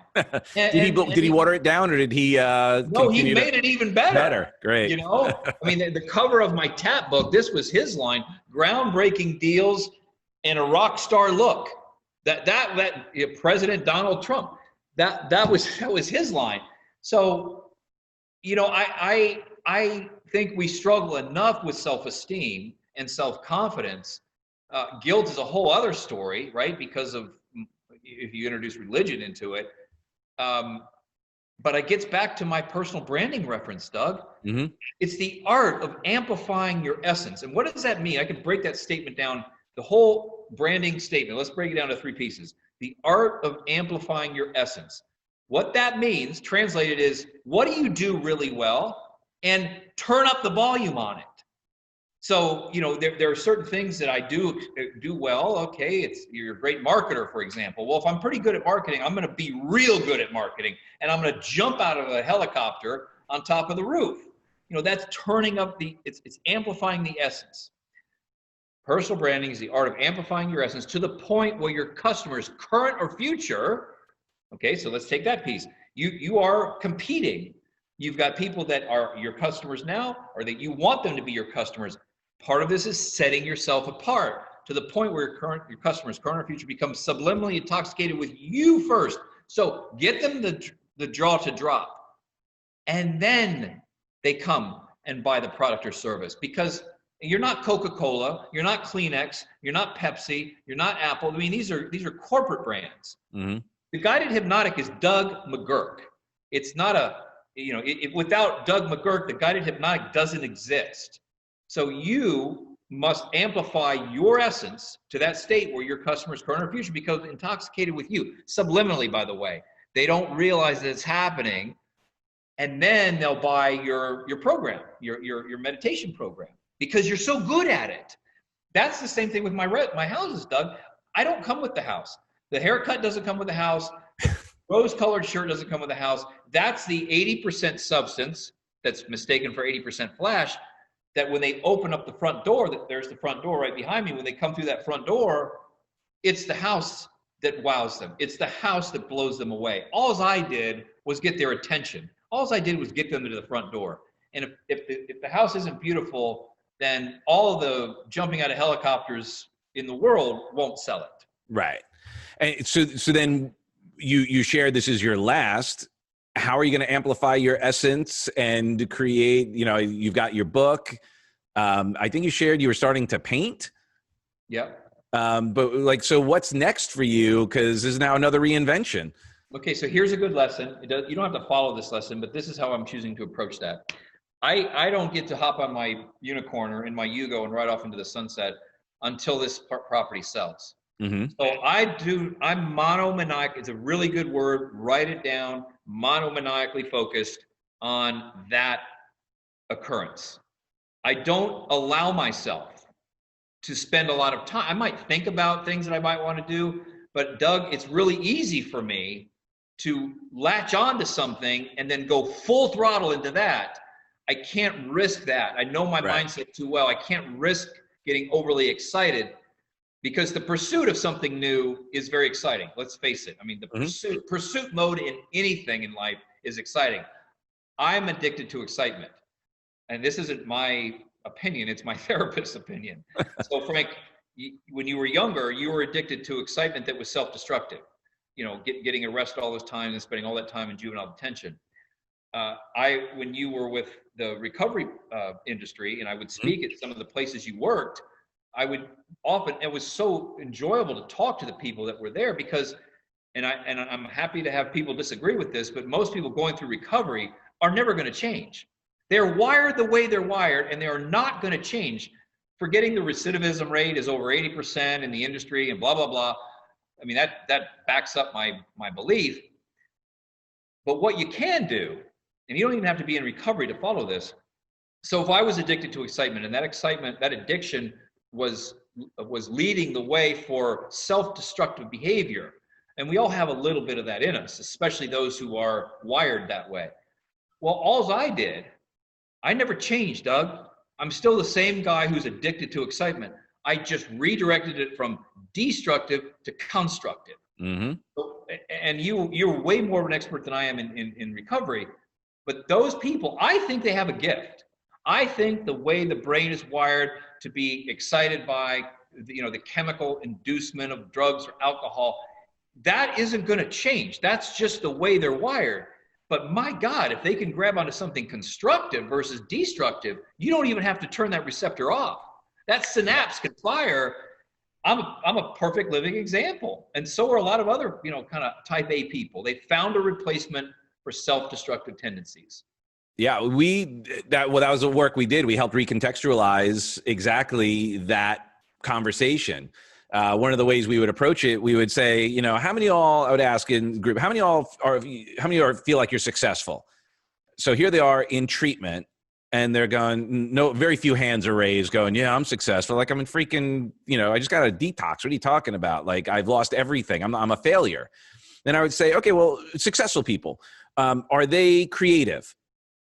Did he water it down, or did he? No, he made it even better. Better, great. I mean, the cover of my tap book. This was his line: "Groundbreaking deals and a rock star look." That President Donald Trump. That was his line. So, I think we struggle enough with self-esteem and self-confidence. Guilt is a whole other story, right? Because of if you introduce religion into it. But it gets back to my personal branding reference, Doug. It's the art of amplifying your essence. And what does that mean? I can break that statement down, the whole branding statement. Let's break it down to 3 pieces. The art of amplifying your essence. What that means, translated, is what do you do really well? And turn up the volume on it. So, there are certain things that I do well. Okay, you're a great marketer, for example. Well, if I'm pretty good at marketing, I'm going to be real good at marketing, and I'm going to jump out of a helicopter on top of the roof. That's turning up it's amplifying the essence. Personal branding is the art of amplifying your essence to the point where your customers, current or future, okay, so let's take that piece. You are competing. You've got people that are your customers now, or that you want them to be your customers. Part of this is setting yourself apart to the point where your customers, current or future, become subliminally intoxicated with you first. So get them the jaw to drop, and then they come and buy the product or service, because you're not Coca-Cola, you're not Kleenex, you're not Pepsi, you're not Apple. I mean, these are corporate brands. Mm-hmm. The guided hypnotic is Doug McGurk. It's not without Doug McGurk, the guided hypnotic doesn't exist. So you must amplify your essence to that state where your customers, current or future, become intoxicated with you, subliminally, by the way. They don't realize that it's happening, and then they'll buy your program, your meditation program, because you're so good at it. That's the same thing with my houses, Doug. I don't come with the house. The haircut doesn't come with the house. Rose-colored shirt doesn't come with the house. That's the 80% substance that's mistaken for 80% flash, that when they open up the front door, there's the front door right behind me. When they come through that front door, it's the house that wows them. It's the house that blows them away. All I did was get their attention. All I did was get them to the front door. And if the house isn't beautiful, then all of the jumping out of helicopters in the world won't sell it. Right. And so then you shared this is your last. How are you going to amplify your essence and create, you've got your book. I think you shared you were starting to paint. Yep. But so what's next for you? Because this is now another reinvention. Okay, so here's a good lesson. You don't have to follow this lesson, but this is how I'm choosing to approach that. I don't get to hop on my unicorn or in my Yugo and ride off into the sunset until this property sells. Mm-hmm. So I'm monomaniac. It's a really good word. Write it down. Monomaniacally focused on that occurrence. I don't allow myself to spend a lot of time. I might think about things that I might want to do, but Doug, it's really easy for me to latch on to something and then go full throttle into that. I can't risk that. I know my mindset too well. I can't risk getting overly excited, because the pursuit of something new is very exciting. Let's face it. I mean, the pursuit mode in anything in life is exciting. I'm addicted to excitement. And this isn't my opinion, it's my therapist's opinion. So Frank, when you were younger, you were addicted to excitement that was self-destructive. Getting arrested all this time and spending all that time in juvenile detention. When you were with the recovery industry, and I would speak at some of the places you worked, it was so enjoyable to talk to the people that were there, because, and I'm happy to have people disagree with this, but most people going through recovery are never going to change. They're wired the way they're wired, and they are not going to change. Forgetting the recidivism rate is over 80% in the industry and blah, blah, blah. I mean, that backs up my belief. But what you can do, and you don't even have to be in recovery to follow this. So if I was addicted to excitement, and that addiction was leading the way for self-destructive behavior, and we all have a little bit of that in us, especially those who are wired that way. Well, all I did, I never changed, Doug. I'm still the same guy who's addicted to excitement. I just redirected it from destructive to constructive. Mm-hmm. So, and you're way more of an expert than I am in recovery, but those people, I think they have a gift. I think the way the brain is wired to be excited by the chemical inducement of drugs or alcohol, that isn't going to change. That's just the way they're wired. But my God, if they can grab onto something constructive versus destructive, you don't even have to turn that receptor off. That synapse can fire. I'm a perfect living example. And so are a lot of other, kind of type A people. They found a replacement for self-destructive tendencies. Yeah, that was the work we did. We helped recontextualize exactly that conversation. One of the ways we would approach it, we would say, how many of y'all, I would ask in the group, how many of y'all feel like you're successful? So here they are in treatment. And they're going, no, very few hands are raised going, yeah, I'm successful. Like I'm in freaking, I just got a detox. What are you talking about? Like I've lost everything. I'm a failure. Then I would say, okay, well, successful people, are they creative?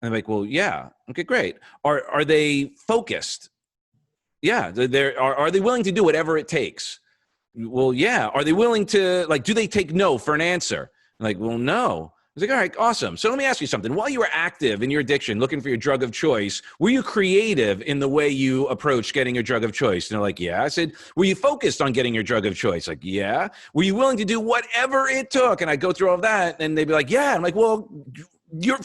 And I'm like, well, yeah. Okay, great. Are they focused? Yeah. Are they willing to do whatever it takes? Well, yeah. Are they willing to, like, do they take no for an answer? I'm like, well, no. I was like, all right, awesome. So let me ask you something. While you were active in your addiction, looking for your drug of choice, were you creative in the way you approached getting your drug of choice? And they're like, yeah. I said, were you focused on getting your drug of choice? Like, yeah. Were you willing to do whatever it took? And I go through all of that, and they'd be like, yeah. I'm like, well, you're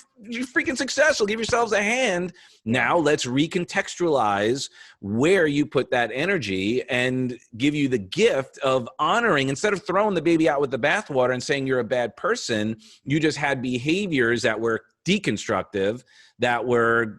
freaking successful. Give yourselves a hand. Now let's recontextualize where you put that energy and give you the gift of honoring. Instead of throwing the baby out with the bathwater and saying you're a bad person, you just had behaviors that were deconstructive, that were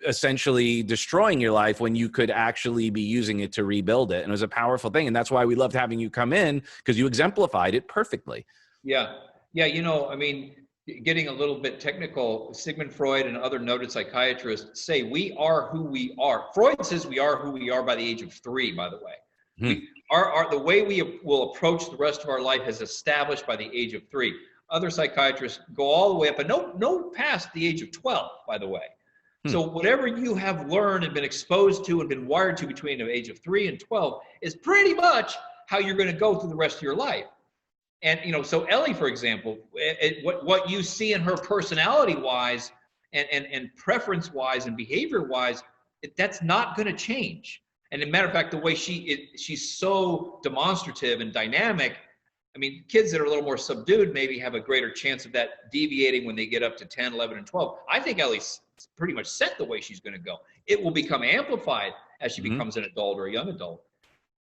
essentially destroying your life when you could actually be using it to rebuild it. And it was a powerful thing. And that's why we loved having you come in, because you exemplified it perfectly. Yeah. Yeah. I mean, getting a little bit technical, Sigmund Freud and other noted psychiatrists say we are who we are. Freud says we are who we are by the age of 3, by the way. The way we will approach the rest of our life is established by the age of 3. Other psychiatrists go all the way up, and no past the age of 12, by the way. So whatever you have learned and been exposed to and been wired to between the age of 3 and 12 is pretty much how you're going to go through the rest of your life. And, so Ellie, for example, what you see in her personality-wise and preference-wise and behavior-wise, that's not going to change. And as a matter of fact, the way she's so demonstrative and dynamic, I mean, kids that are a little more subdued maybe have a greater chance of that deviating when they get up to 10, 11, and 12. I think Ellie's pretty much set the way she's going to go. It will become amplified as she becomes an adult or a young adult.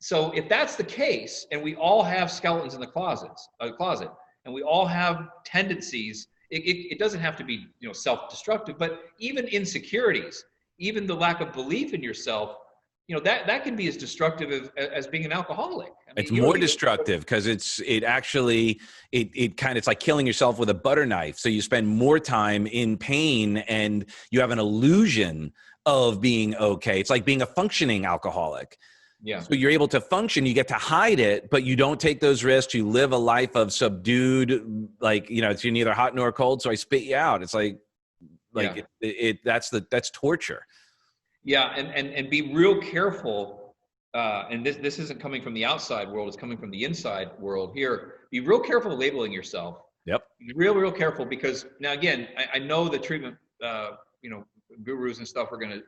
So if that's the case, and we all have skeletons in the closet, and we all have tendencies, it doesn't have to be self-destructive, but even insecurities, even the lack of belief in yourself, that can be as destructive as being an alcoholic. I mean, it's more destructive because it's like killing yourself with a butter knife. So you spend more time in pain and you have an illusion of being okay. It's like being a functioning alcoholic. Yeah. So you're able to function, you get to hide it, but you don't take those risks. You live a life of subdued, like, you're neither hot nor cold. So I spit you out. It's that's torture. Yeah. And be real careful. And this isn't coming from the outside world. It's coming from the inside world here. Be real careful labeling yourself. Yep. Be real careful, because now, again, I know the treatment, gurus and stuff are going to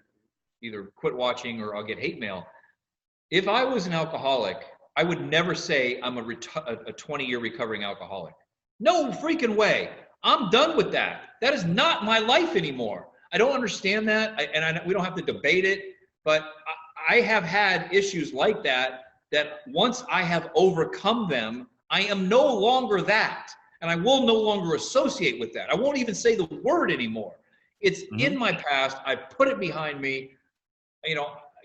either quit watching or I'll get hate mail. If I was an alcoholic, I would never say I'm a 20-year recovering alcoholic. No freaking way. I'm done with that. That is not my life anymore. I don't understand that. We don't have to debate it, but I have had issues like that once I have overcome them, I am no longer that. And I will no longer associate with that. I won't even say the word anymore. It's in my past. I put it behind me.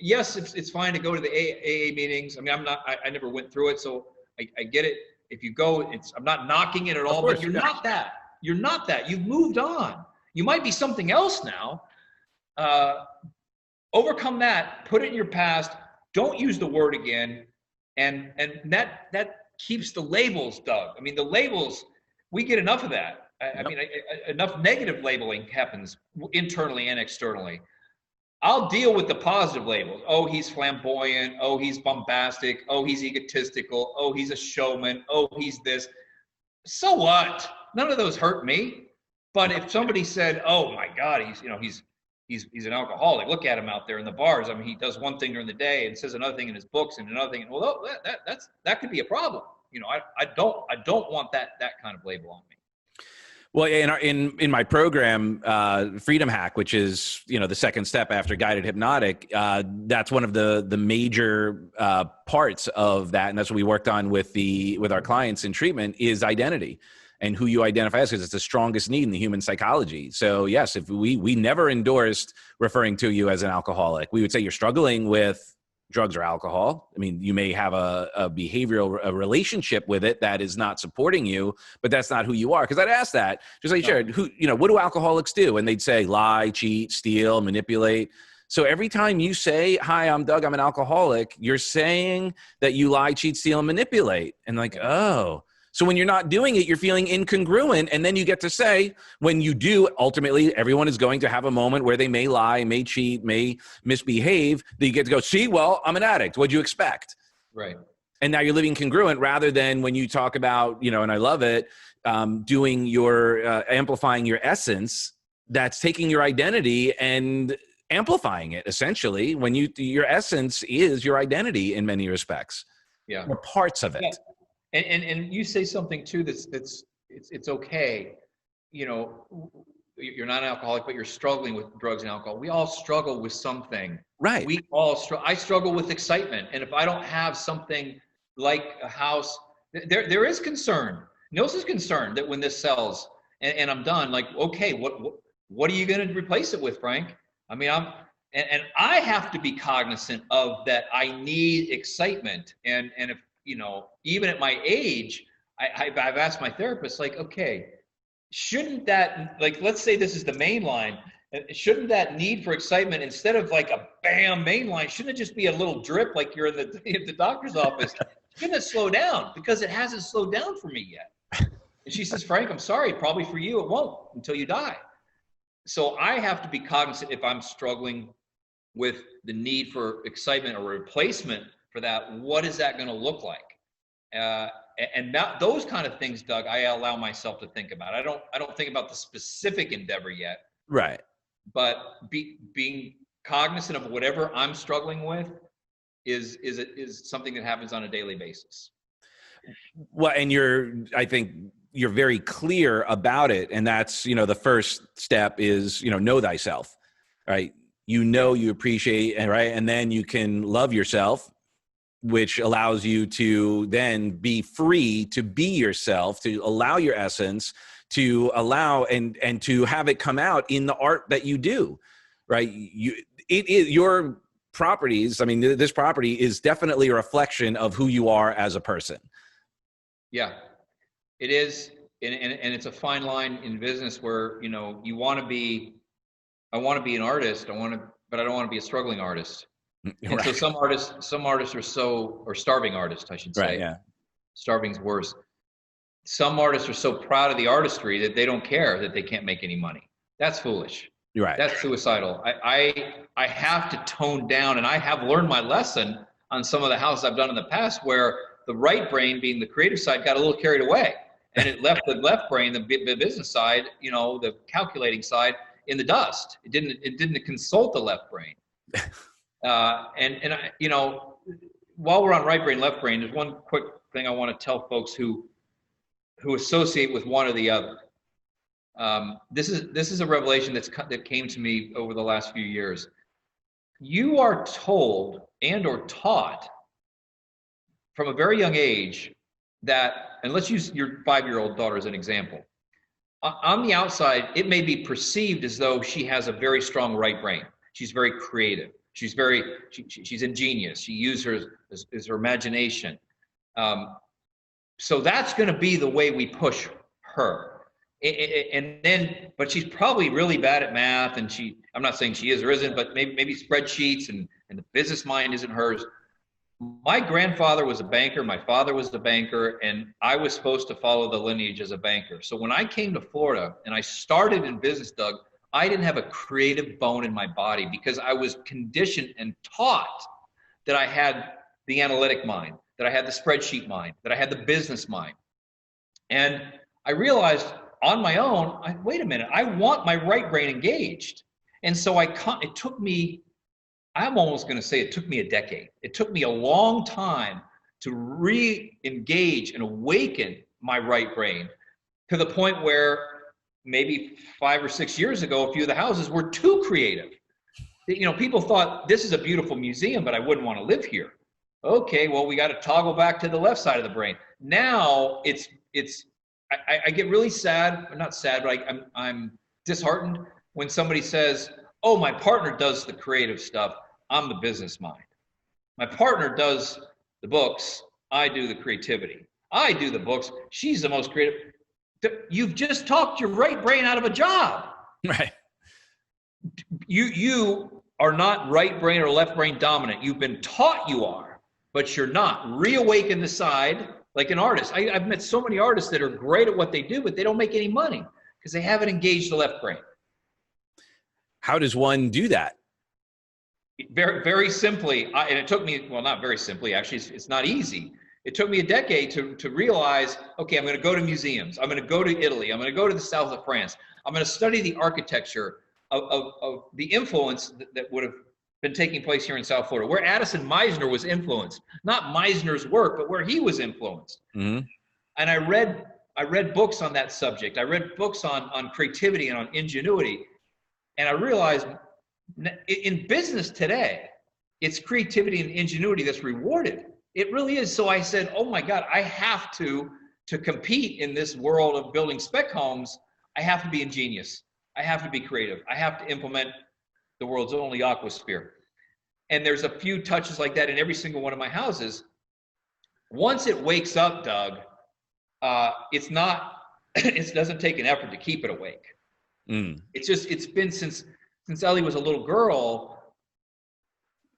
Yes, it's fine to go to the AA meetings. I mean, I never went through it, so I get it. If you go, I'm not knocking it at all, but you're not that. You're not that. You've moved on. You might be something else now. Overcome that, put it in your past. Don't use the word again. And that keeps the labels, Doug. I mean, the labels, we get enough of that. I mean, enough negative labeling happens internally and externally. I'll deal with the positive labels. Oh, he's flamboyant. Oh, he's bombastic. Oh, he's egotistical. Oh, he's a showman. Oh, he's this. So what? None of those hurt me. But if somebody said, "Oh my God, he's an alcoholic. Look at him out there in the bars. I mean, he does one thing during the day and says another thing in his books and another thing." Well, that could be a problem. I don't want that kind of label on me. Well, in my program, Freedom Hack, which is the second step after guided hypnotic, that's one of the major parts of that, and that's what we worked on with our clients in treatment, is identity and who you identify as, because it's the strongest need in the human psychology. So yes, if we never endorsed referring to you as an alcoholic, we would say you're struggling with drugs or alcohol. I mean, you may have a behavioral a relationship with it that is not supporting you, but that's not who you are. Because I'd ask that, just like, sure, who, you know, what do alcoholics do? And they'd say lie, cheat, steal, manipulate. So every time you say, hi, I'm Doug, I'm an alcoholic, you're saying that you lie, cheat, steal, and manipulate. And like, oh. So when you're not doing it, you're feeling incongruent. And then you get to say, when you do, ultimately, everyone is going to have a moment where they may lie, may cheat, may misbehave. That you get to go, see, well, I'm an addict. What'd you expect? Right. And now you're living congruent rather than when you talk about, you know, and I love it, doing your, amplifying your essence, that's taking your identity and amplifying it, essentially, when your essence is your identity in many respects. Yeah. Or parts of it. Yeah. And you say something too it's okay, you know, you're not an alcoholic, but you're struggling with drugs and alcohol. We all struggle with something. Right. We all I struggle with excitement, and if I don't have something like a house, there is concern. Nils is concerned that when this sells and I'm done, like, okay, what are you going to replace it with, Frank? I mean, and I have to be cognizant of that. I need excitement, and if, you know, even at my age, I've asked my therapist, like, okay, shouldn't that, like, let's say this is the main line, shouldn't that need for excitement, instead of like a bam main line, shouldn't it just be a little drip like you're in the doctor's office? Shouldn't it slow down? Because it hasn't slowed down for me yet. And she says, Frank, I'm sorry, probably for you it won't until you die. So I have to be cognizant if I'm struggling with the need for excitement or replacement for that, what is that going to look like? And those kind of things, Doug, I allow myself to think about. I don't think about the specific endeavor yet. Right. But being cognizant of whatever I'm struggling with is something that happens on a daily basis. Well, and I think you're very clear about it. And that's, you know, the first step is, you know thyself, right? You know, you appreciate, right? And then you can love yourself, which allows you to then be free to be yourself, to allow your essence, to allow and to have it come out in the art that you do, right? It is your properties. I mean, this property is definitely a reflection of who you are as a person. Yeah, it is. And it's a fine line in business where, you know, I want to be an artist. But I don't want to be a struggling artist. And right. So some artists are starving artists, I should say. Right, yeah. Starving's worse. Some artists are so proud of the artistry that they don't care that they can't make any money. That's foolish. You're right. That's suicidal. I have to tone down, and I have learned my lesson on some of the houses I've done in the past where the right brain, being the creative side, got a little carried away. And it left the left brain, the business side, you know, the calculating side, in the dust. It didn't consult the left brain. And I, you know, while we're on right brain, left brain, there's one quick thing I want to tell folks who associate with one or the other. This is a revelation that came to me over the last few years. You are told and or taught from a very young age that, and let's use your 5-year-old daughter as an example. On the outside, it may be perceived as though she has a very strong right brain. She's very creative. She's ingenious. She uses her imagination. So that's going to be the way we push her. But she's probably really bad at math, and I'm not saying she is or isn't, but maybe spreadsheets and the business mind isn't hers. My grandfather was a banker, my father was a banker, and I was supposed to follow the lineage as a banker. So when I came to Florida and I started in business, Doug, I didn't have a creative bone in my body because I was conditioned and taught that I had the analytic mind, that I had the spreadsheet mind, that I had the business mind. And I realized on my own, wait a minute, I want my right brain engaged. And so it took me, I'm almost going to say it took me a decade. It took me a long time to re-engage and awaken my right brain to the point where maybe 5 or 6 years ago, a few of the houses were too creative. You know, people thought this is a beautiful museum, but I wouldn't want to live here. Okay, well, we got to toggle back to the left side of the brain. Now I get really sad, not sad, but I'm disheartened when somebody says, oh, my partner does the creative stuff. I'm the business mind. My partner does the books. I do the creativity. I do the books. She's the most creative. You've just talked your right brain out of a job. Right. You are not right brain or left brain dominant. You've been taught you are, but you're not. Reawaken the side like an artist. I've met so many artists that are great at what they do, but they don't make any money because they haven't engaged the left brain. How does one do that? Very, very simply, and it took me, well, not very simply, actually, it's not easy. It took me a decade to realize, okay, I'm going to go to museums. I'm going to go to Italy. I'm going to go to the south of France. I'm going to study the architecture of the influence that would have been taking place here in South Florida, where Addison Meisner was influenced, not Meisner's work, but where he was influenced. Mm-hmm. And I read books on that subject. I read books on creativity and on ingenuity. And I realized in business today, it's creativity and ingenuity that's rewarded. It really is. So I said, oh my God, I have to compete in this world of building spec homes, I have to be ingenious. I have to be creative. I have to implement the world's only aquasphere. And there's a few touches like that in every single one of my houses. Once it wakes up, Doug, it doesn't take an effort to keep it awake. It's been since Ellie was a little girl,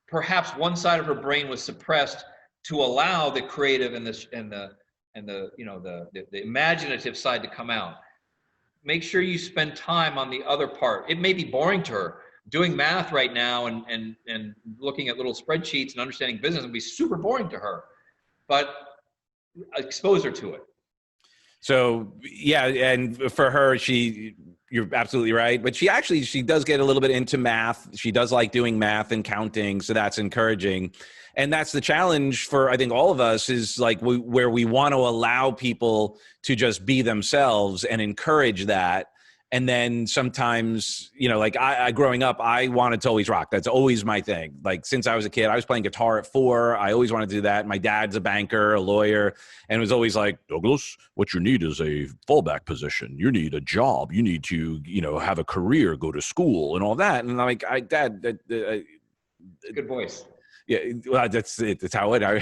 perhaps one side of her brain was suppressed to allow the creative and the imaginative side to come out. Make sure you spend time on the other part. It may be boring to her. Doing math right now and looking at little spreadsheets and understanding business would be super boring to her, but expose her to it. So yeah, and for her, you're absolutely right. But she does get a little bit into math. She does like doing math and counting. So that's encouraging. And that's the challenge for, I think, all of us is like where we want to allow people to just be themselves and encourage that. And then sometimes, like I growing up, I wanted to always rock. That's always my thing. Like since I was a kid, I was playing guitar at 4. I always wanted to do that. My dad's a banker, a lawyer, and it was always like, Douglas, what you need is a fallback position. You need a job. You need to, have a career, go to school and all that. And I'm like, Dad, good voice. Yeah, well, that's it. That's how I've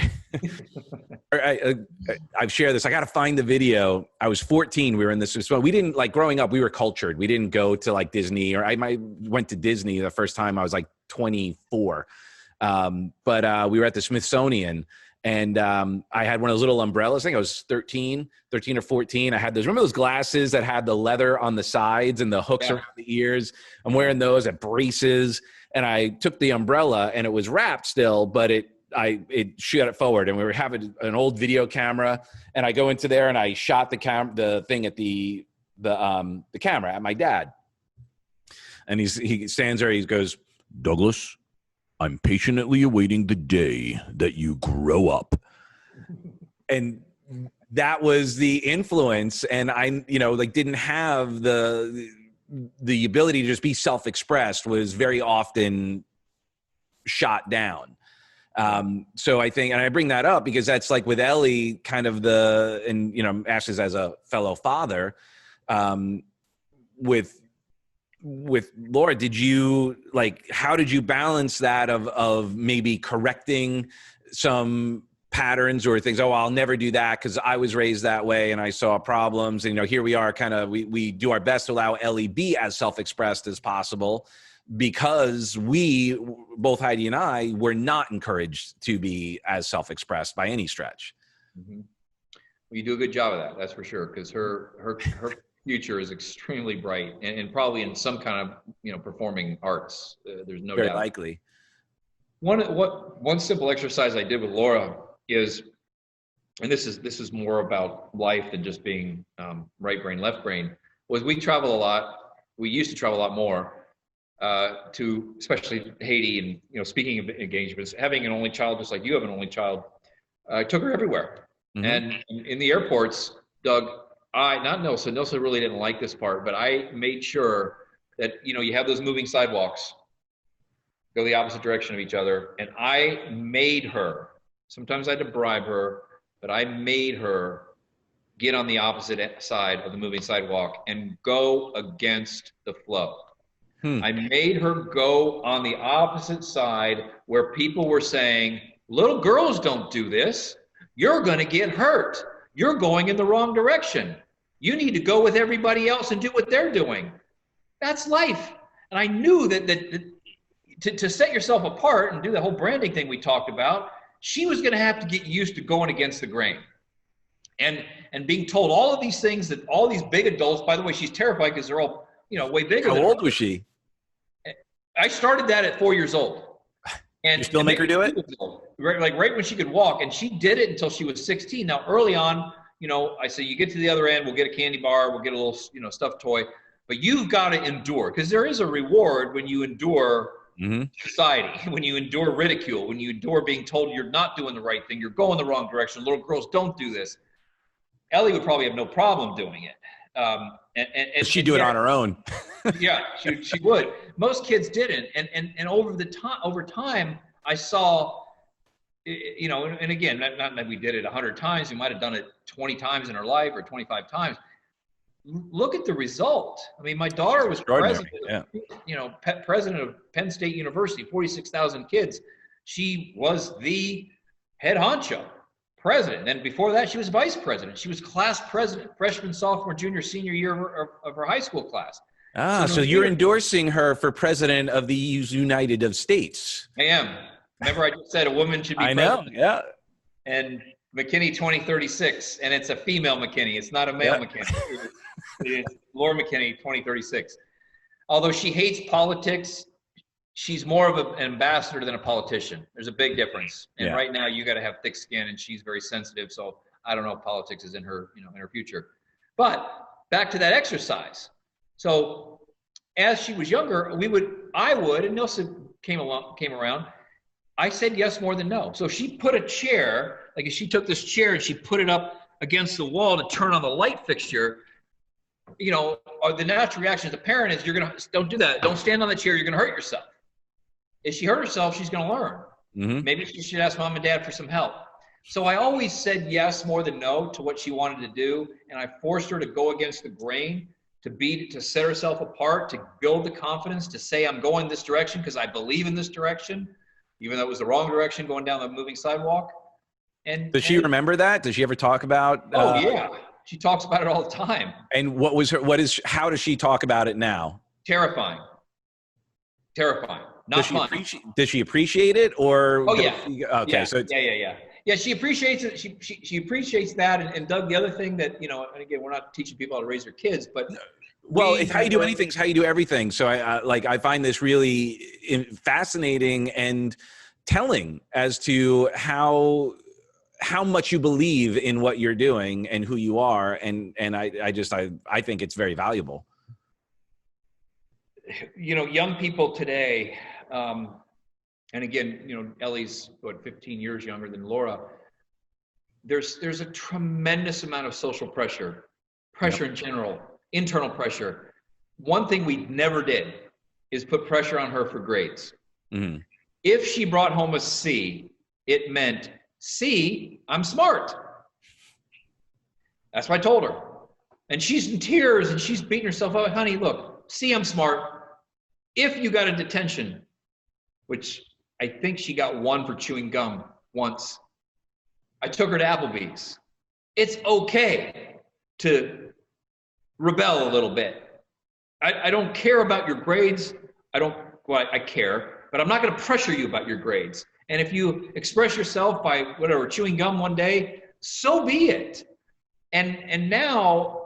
shared this. I got to find the video. I was 14. We were in this. We didn't like growing up. We were cultured. We didn't go to like Disney, or I went to Disney the first time I was like 24. But we were at the Smithsonian, and I had one of those little umbrellas. I think I was 13 or 14. I had those. Remember those glasses that had the leather on the sides and the hooks around the ears? I'm wearing those at braces. And I took the umbrella, and it was wrapped still, but it shot it forward, and we were having an old video camera, and I go into there and I shot the thing at the camera at my dad, and he stands there. He goes, Douglas, I'm patiently awaiting the day that you grow up, and that was the influence, and I didn't have the ability to just be self-expressed was very often shot down. So I think, and I bring that up because that's like with Ellie, kind of Ashley's as a fellow father, with Laura, how did you balance that of maybe correcting some patterns or things? Oh, I'll never do that because I was raised that way and I saw problems. And, here we are we do our best to allow Ellie be as self-expressed as possible because we, both Heidi and I, were not encouraged to be as self-expressed by any stretch. Mm-hmm. Well, you do a good job of that. That's for sure. Because her future is extremely bright and probably in some kind of, performing arts. There's no doubt. Very likely. One simple exercise I did with Laura is, and this is more about life than just being right brain, left brain, was we travel a lot. We used to travel a lot more to especially Haiti and, speaking of engagements, having an only child, just like you have an only child, I took her everywhere. Mm-hmm. And in the airports, Doug, Nilsa really didn't like this part, but I made sure that, you have those moving sidewalks, go the opposite direction of each other. And I made her, sometimes I had to bribe her, but I made her get on the opposite side of the moving sidewalk and go against the flow. I made her go on the opposite side where people were saying, little girls don't do this. You're going to get hurt. You're going in the wrong direction. You need to go with everybody else and do what they're doing. That's life. And I knew that to set yourself apart and do the whole branding thing we talked about, she was going to have to get used to going against the grain. And being told all of these things that all these big adults, by the way, she's terrified because they're all, way bigger than her. How old was she? I started that at 4 years old. And you still make her do it? Right when she could walk. And she did it until she was 16. Now, early on, I say, you get to the other end, we'll get a candy bar, we'll get a little, stuffed toy. But you've got to endure, because there is a reward when you endure society, when you endure ridicule, when you endure being told you're not doing the right thing, you're going the wrong direction. Little girls don't do this. Ellie would probably have no problem doing it. And she'd do it on her own. Yeah, she would. Most kids didn't. And over time, I saw, and again, not that we did it 100 times. We might have done it 20 times in our life or 25 times. Look at the result. I mean, my daughter was president, president of Penn State University, 46,000 kids. She was the head honcho. President. And before that, she was vice president. She was class president, freshman, sophomore, junior, senior year of her high school class. So you're endorsing her for president of the United States. I am. Remember I just said a woman should be president? I know, yeah. And McKinney 2036, and it's a female McKinney. It's not a male McKinney. It's Laura McKinney 2036. Although she hates politics, she's more of an ambassador than a politician. There's a big difference. And right now you got to have thick skin, and she's very sensitive. So I don't know if politics is in her, in her future. But back to that exercise. So as she was younger, I would, and Nilsa came around. I said yes more than no. So she put a chair, like if she took this chair and she put it up against the wall to turn on the light fixture, or the natural reaction as a parent is don't do that. Don't stand on the chair. You're going to hurt yourself. If she hurt herself, she's going to learn. Maybe she should ask mom and dad for some help. So I always said yes more than no to what she wanted to do. And I forced her to go against the grain, to set herself apart, to build the confidence, to say, I'm going this direction because I believe in this direction, even though it was the wrong direction going down the moving sidewalk. And does she remember that? Does she ever talk about? Oh yeah. She talks about it all the time. And how does she talk about it now? Terrifying. Not fun. Does she appreciate it, or? Oh yeah. Okay. Yeah. So yeah. She appreciates it. She appreciates that. And Doug, the other thing that, and again, we're not teaching people how to raise their kids, but. Well, it's how you do anything is how you do everything. So I find this really fascinating and telling as to how much you believe in what you're doing and who you are. And I think it's very valuable. Young people today, and again, Ellie's 15 years younger than Laura. There's a tremendous amount of social pressure in general, internal pressure. One thing we never did is put pressure on her for grades. If she brought home a C, it meant, C, I'm smart. That's what I told her. And she's in tears and she's beating herself up. Honey, look, C, I'm smart. If you got a detention, which I think she got one for chewing gum once, I took her to Applebee's. It's okay to rebel a little bit. I don't care about your grades. I care, but I'm not going to pressure you about your grades. And if you express yourself by chewing gum one day, so be it. And now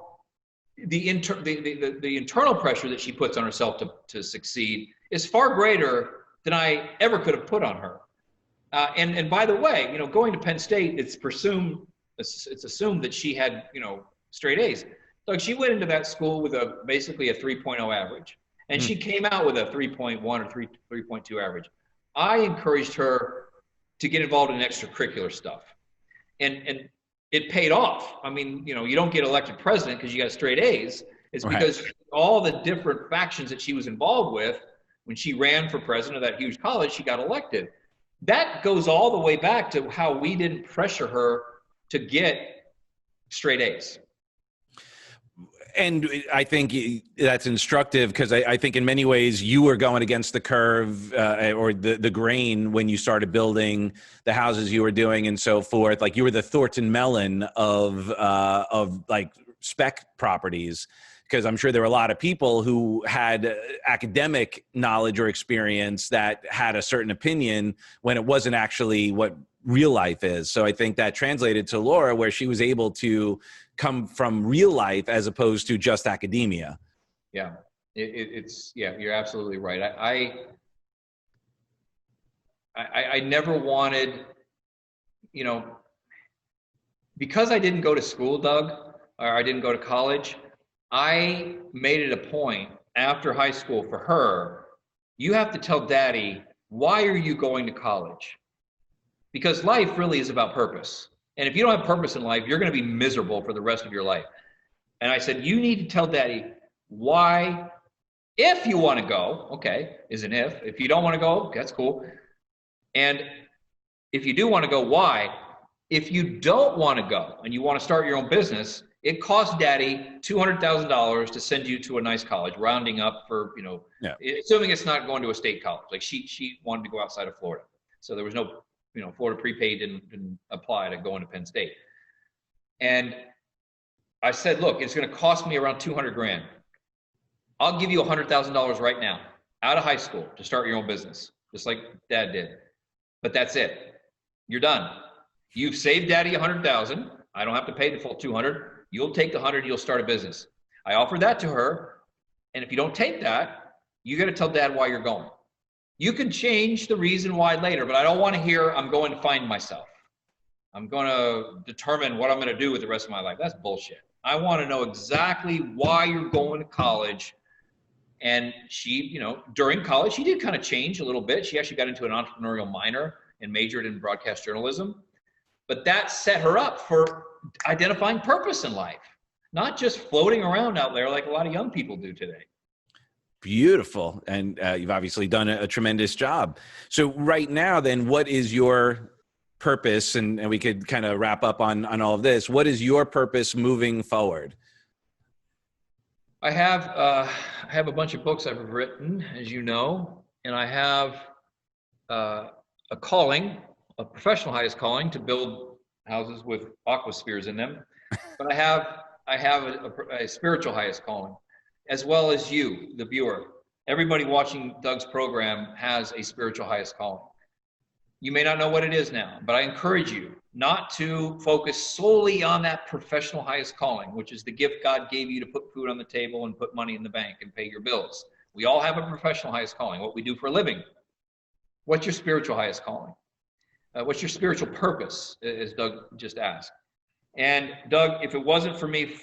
the internal pressure that she puts on herself to succeed is far greater than I ever could have put on her. And by the way, going to Penn State, it's assumed that she had, straight A's. So she went into that school with basically a 3.0 average, and she came out with a 3.1 or 3.2 average. I encouraged her to get involved in extracurricular stuff, and it paid off. I mean, you don't get elected president because you got straight A's. It's because all the different factions that she was involved with, when she ran for president of that huge college, she got elected. That goes all the way back to how we didn't pressure her to get straight A's. And I think that's instructive because I think in many ways you were going against the curve or the grain when you started building the houses you were doing and so forth. Like you were the Thornton Mellon of like spec properties, because I'm sure there were a lot of people who had academic knowledge or experience that had a certain opinion when it wasn't actually what real life is. So I think that translated to Laura, where she was able to come from real life as opposed to just academia. Yeah, it's yeah, you're absolutely right. I never wanted, you know, because I didn't go to school, Doug, or I didn't go to college, I made it a point after high school for her, you have to tell daddy, why are you going to college? Because life really is about purpose. And if you don't have purpose in life, you're going to be miserable for the rest of your life. And I said, you need to tell daddy why, if you want to go, okay, is an if. If you don't want to go, that's cool. And if you do want to go, why? If you don't want to go and you want to start your own business, it costs daddy $200,000 to send you to a nice college, rounding up for, you know, assuming it's not going to a state college. Like she wanted to go outside of Florida. So there was no, you know, Florida prepaid didn't apply to go into Penn State. And I said, look, it's going to cost me around 200 grand. I'll give you $100,000 right now out of high school to start your own business, just like dad did. But that's it. You're done. You've saved daddy 100,000. I don't have to pay the full 200. You'll take the 100, you'll start a business. I offered that to her. And if you don't take that, you got to tell dad why you're going. You can change the reason why later, but I don't want to hear I'm going to find myself. I'm going to determine what I'm going to do with the rest of my life. That's bullshit. I want to know exactly why you're going to college. And she, you know, during college, she did kind of change a little bit. She actually got into an entrepreneurial minor and majored in broadcast journalism. But that set her up for identifying purpose in life, not just floating around out there like a lot of young people do today. Beautiful. And you've obviously done a tremendous job. So right now, then, what is your purpose? And we could kind of wrap up on all of this. What is your purpose moving forward? I have a bunch of books I've written, as you know, and I have a calling, a professional highest calling, to build houses with aquaspheres in them. But I have a spiritual highest calling, as well as you, the viewer. Everybody watching Doug's program has a spiritual highest calling. You may not know what it is now, but I encourage you not to focus solely on that professional highest calling, which is the gift God gave you to put food on the table and put money in the bank and pay your bills. We all have a professional highest calling, what we do for a living. What's your spiritual highest calling? What's your spiritual purpose, as Doug just asked? And Doug, if it wasn't for me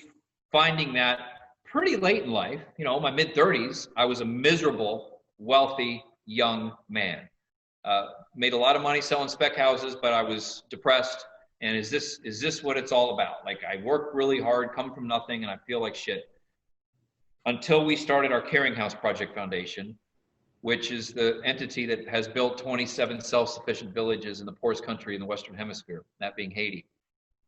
finding that pretty late in life, you know, my mid-30s, I was a miserable, wealthy, young man. Made a lot of money selling spec houses, but I was depressed. And is this what it's all about? Like, I work really hard, come from nothing, and I feel like shit. Until we started our Caring House Project Foundation, which is the entity that has built 27 self-sufficient villages in the poorest country in the Western Hemisphere, that being Haiti.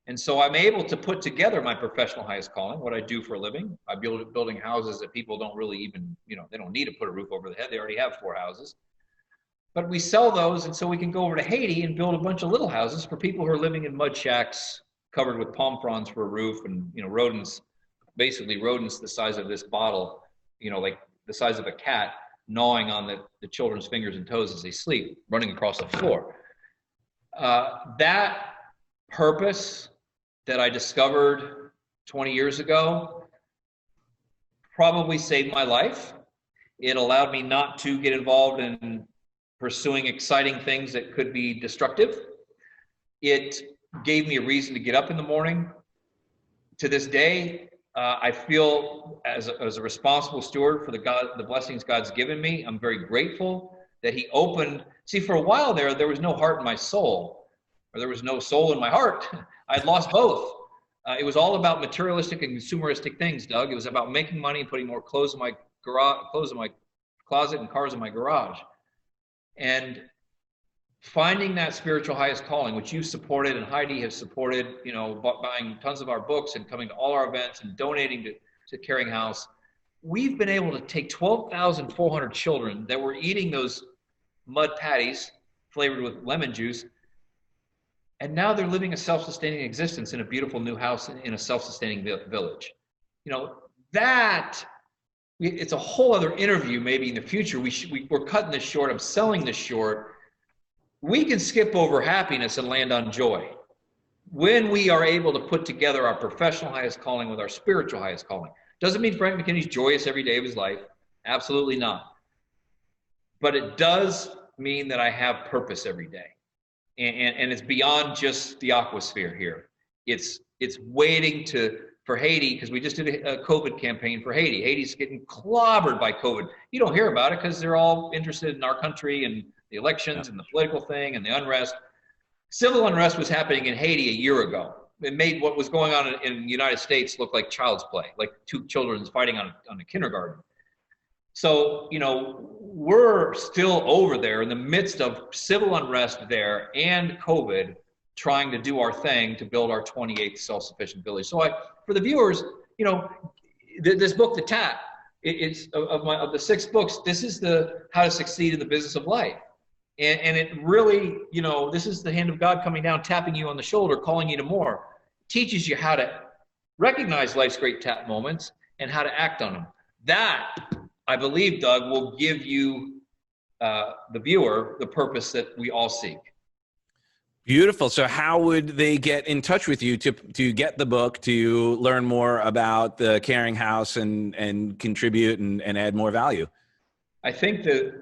And so I'm able to put together my professional highest calling, what I do for a living. I build building houses that people don't really even, you know, they don't need to put a roof over the head. They already have 4 houses. But we sell those, and so we can go over to Haiti and build a bunch of little houses for people who are living in mud shacks covered with palm fronds for a roof, and, you know, rodents, basically rodents the size of this bottle, you know, like the size of a cat, gnawing on the children's fingers and toes as they sleep, running across the floor. That purpose that I discovered 20 years ago probably saved my life. It allowed me not to get involved in pursuing exciting things that could be destructive. It gave me a reason to get up in the morning. To this day, I feel as a responsible steward for the blessings God's given me. I'm very grateful that He opened. See, for a while there was no heart in my soul, or there was no soul in my heart. I'd lost both. It was all about materialistic and consumeristic things, Doug. It was about making money and putting more clothes in my closet and cars in my garage. And finding that spiritual highest calling, which you supported and Heidi has supported, you know, buying tons of our books and coming to all our events and donating to to Caring House, we've been able to take 12,400 children that were eating those mud patties flavored with lemon juice, and now they're living a self-sustaining existence in a beautiful new house in a self-sustaining village. You know, it's a whole other interview maybe in the future. We're cutting this short. I'm selling this short. We can skip over happiness and land on joy when we are able to put together our professional highest calling with our spiritual highest calling. Doesn't mean Frank McKinney's joyous every day of his life. Absolutely not. But it does mean that I have purpose every day. And it's beyond just the aquasphere here. It's waiting for Haiti, because we just did a COVID campaign for Haiti. Haiti's getting clobbered by COVID. You don't hear about it because they're all interested in our country and the elections and the political thing and the unrest. Civil unrest was happening in Haiti a year ago. It made what was going on in the United States look like child's play, like two children fighting on a kindergarten. So, you know, we're still over there in the midst of civil unrest there and COVID, trying to do our thing to build our 28th self-sufficient village. So for the viewers, you know, this book, The Tap, it's of the 6 books, this is the how to succeed in the business of life. And it really, you know, this is the hand of God coming down, tapping you on the shoulder, calling you to more. Teaches you how to recognize life's great tap moments and how to act on them. That, I believe, Doug, will give you, the viewer, the purpose that we all seek. Beautiful. So how would they get in touch with you to get the book, to learn more about the Caring House and contribute and add more value? I think that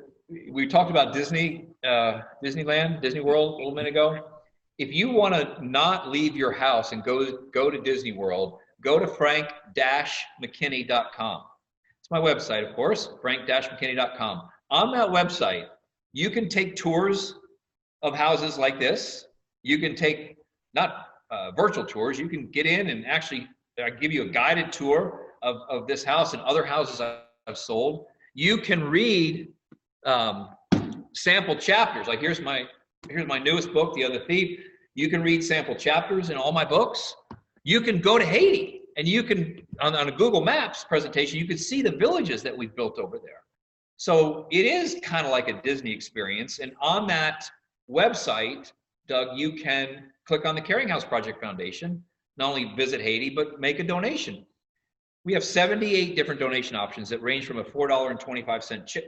we talked about Disneyland, Disney World a little minute ago. If you want to not leave your house and go to Disney World, go to frank-mckinney.com. It's my website, of course, frank-mckinney.com. On that website, you can take tours of houses like this. You can take, not virtual tours, you can get in and actually give you a guided tour of this house and other houses I've sold. You can read sample chapters. Like here's my newest book, The Other Thief. You can read sample chapters in all my books. You can go to Haiti and you can, on a Google Maps presentation, you can see the villages that we've built over there. So it is kind of like a Disney experience. And on that website, Doug, you can click on the Caring House Project Foundation, not only visit Haiti, but make a donation. We have 78 different donation options that range from a $4.25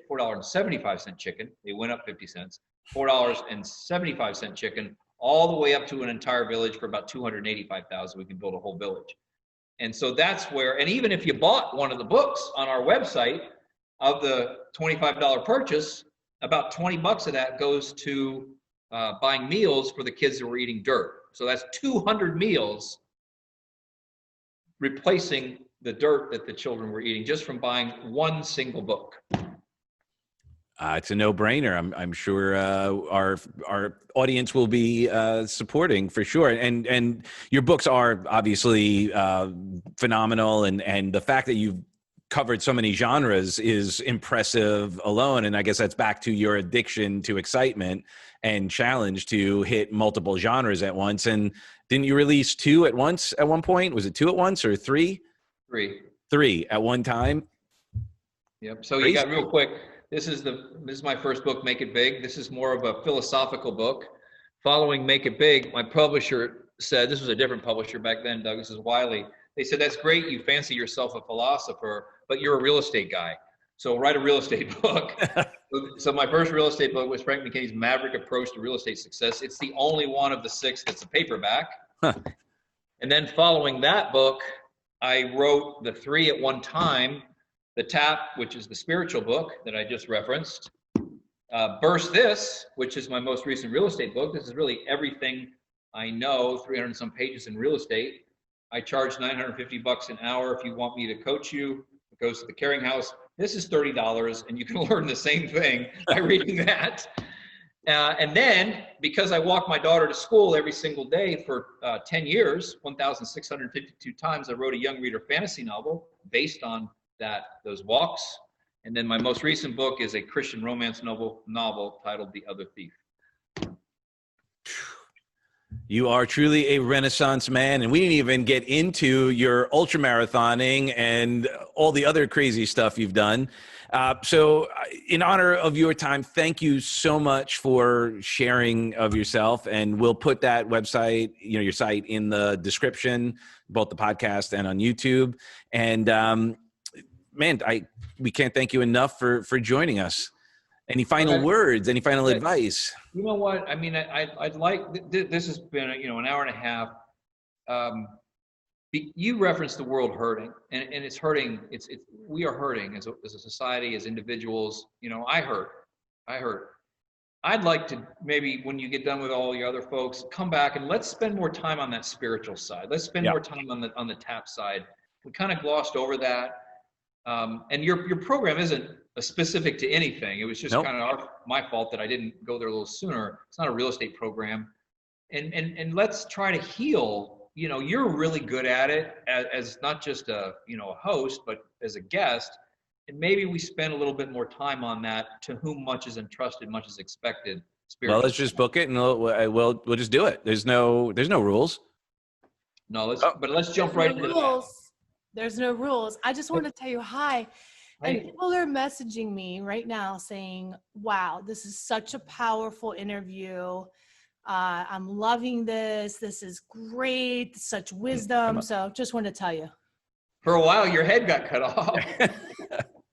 $4.75 chicken, they went up 50 cents, $4.75 chicken, all the way up to an entire village for about $285,000. We can build a whole village. And so that's where, and even if you bought one of the books on our website, of the $25 purchase, about 20 bucks of that goes to buying meals for the kids that were eating dirt. So that's 200 meals replacing the dirt that the children were eating just from buying one single book. It's a no-brainer. I'm sure our audience will be supporting for sure. And your books are obviously phenomenal, and the fact that you've covered so many genres is impressive alone. And I guess that's back to your addiction to excitement and challenge to hit multiple genres at once. And didn't you release 2 at once at one point? Was it 2 at once or 3? 3. 3 at one time? Yep. So you got real quick. This is my first book, Make It Big. This is more of a philosophical book. Following Make It Big, my publisher said, this was a different publisher back then, Doug, this is Wiley. They said, that's great, you fancy yourself a philosopher, but you're a real estate guy. So write a real estate book. So my first real estate book was Frank McKinney's Maverick Approach to Real Estate Success. It's the only one of the 6 that's a paperback. And then following that book, I wrote the 3 at one time. The Tap, which is the spiritual book that I just referenced. Burst This, which is my most recent real estate book. This is really everything I know, 300 and some pages in real estate. I charge $950 an hour if you want me to coach you. It goes to the Caring House. This is $30, and you can learn the same thing by reading that. And then, because I walk my daughter to school every single day for 10 years, 1,652 times, I wrote a young reader fantasy novel based on those walks. And then my most recent book is a Christian romance novel titled The Other Thief. You are truly a Renaissance man, and we didn't even get into your ultramarathoning and all the other crazy stuff you've done. So in honor of your time, thank you so much for sharing of yourself, and we'll put that website, your site, in the description, both the podcast and on YouTube. And man, we can't thank you enough for joining us. Any final words, any final advice? You know what? I mean, I'd like, this has been, an hour and a half. You referenced the world hurting, and it's hurting. We are hurting as a society, as individuals. I hurt. I'd like to, maybe when you get done with all the other folks, come back and let's spend more time on that spiritual side. Let's spend more time on the tap side. We kind of glossed over that. And your program isn't specific to anything. It was just kind of my fault that I didn't go there a little sooner. It's not a real estate program. And let's try to heal. You're really good at it as not just a host, but as a guest. And maybe we spend a little bit more time on that. To whom much is entrusted, much is expected. Well, let's just book it, and we'll just do it. There's no rules. No, let's jump right into that. There's no rules. I just want to tell you hi. And people are messaging me right now saying, wow, this is such a powerful interview. I'm loving this. This is great. Such wisdom. So just want to tell you. For a while, your head got cut off.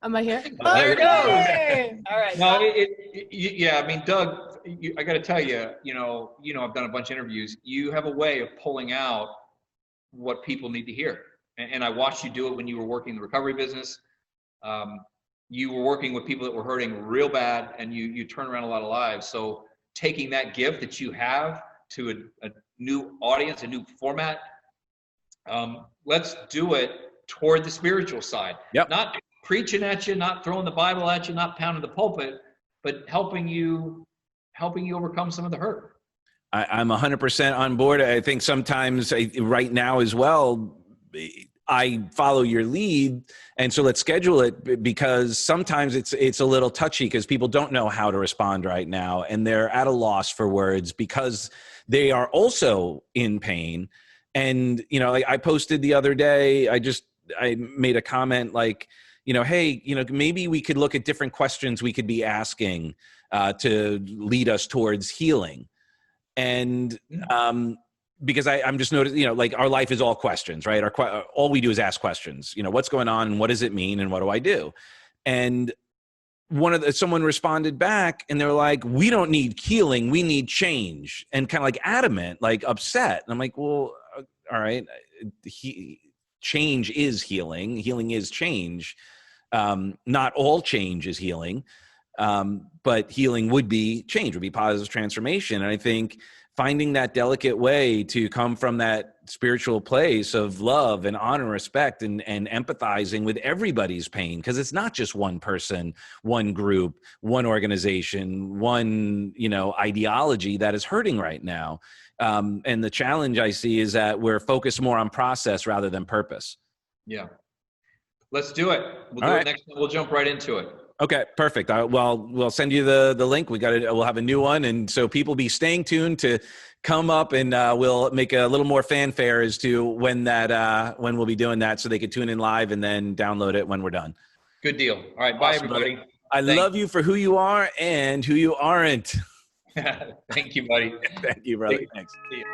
Am I here? Oh, there it goes. All right. No, I mean, Doug, I got to tell you, I've done a bunch of interviews. You have a way of pulling out what people need to hear. And I watched you do it when you were working the recovery business. You were working with people that were hurting real bad, and you turn around a lot of lives. So taking that gift that you have to a new audience, a new format, let's do it toward the spiritual side. Yep. Not preaching at you, not throwing the Bible at you, not pounding the pulpit, but helping you overcome some of the hurt. I'm 100% on board. I think sometimes right now as well, I follow your lead, and so let's schedule it, because sometimes it's a little touchy because people don't know how to respond right now, and they're at a loss for words because they are also in pain. And like I posted the other day, I made a comment like, hey, maybe we could look at different questions we could be asking to lead us towards healing. And because I'm just noticing, like our life is all questions, right? All we do is ask questions. What's going on, and what does it mean, and what do I do? And someone responded back, and they're like, "We don't need healing, we need change," and kind of like adamant, like upset. And I'm like, well, all right, change is healing. Healing is change. Not all change is healing, but healing would be change, would be positive transformation. And I think finding that delicate way to come from that spiritual place of love and honor, respect, and empathizing with everybody's pain, because it's not just one person, one group, one organization, one ideology that is hurting right now. And the challenge I see is that we're focused more on process rather than purpose. Yeah, let's do it. We'll do it next time. We'll jump right into it. Okay, perfect. We'll send you the link. We'll have a new one. And so people be staying tuned to come up, and we'll make a little more fanfare as to when we'll be doing that, so they could tune in live and then download it when we're done. Good deal. All right. Bye, everybody. I love you for who you are and who you aren't. Thank you, buddy. Thank you, brother. Thanks. See you.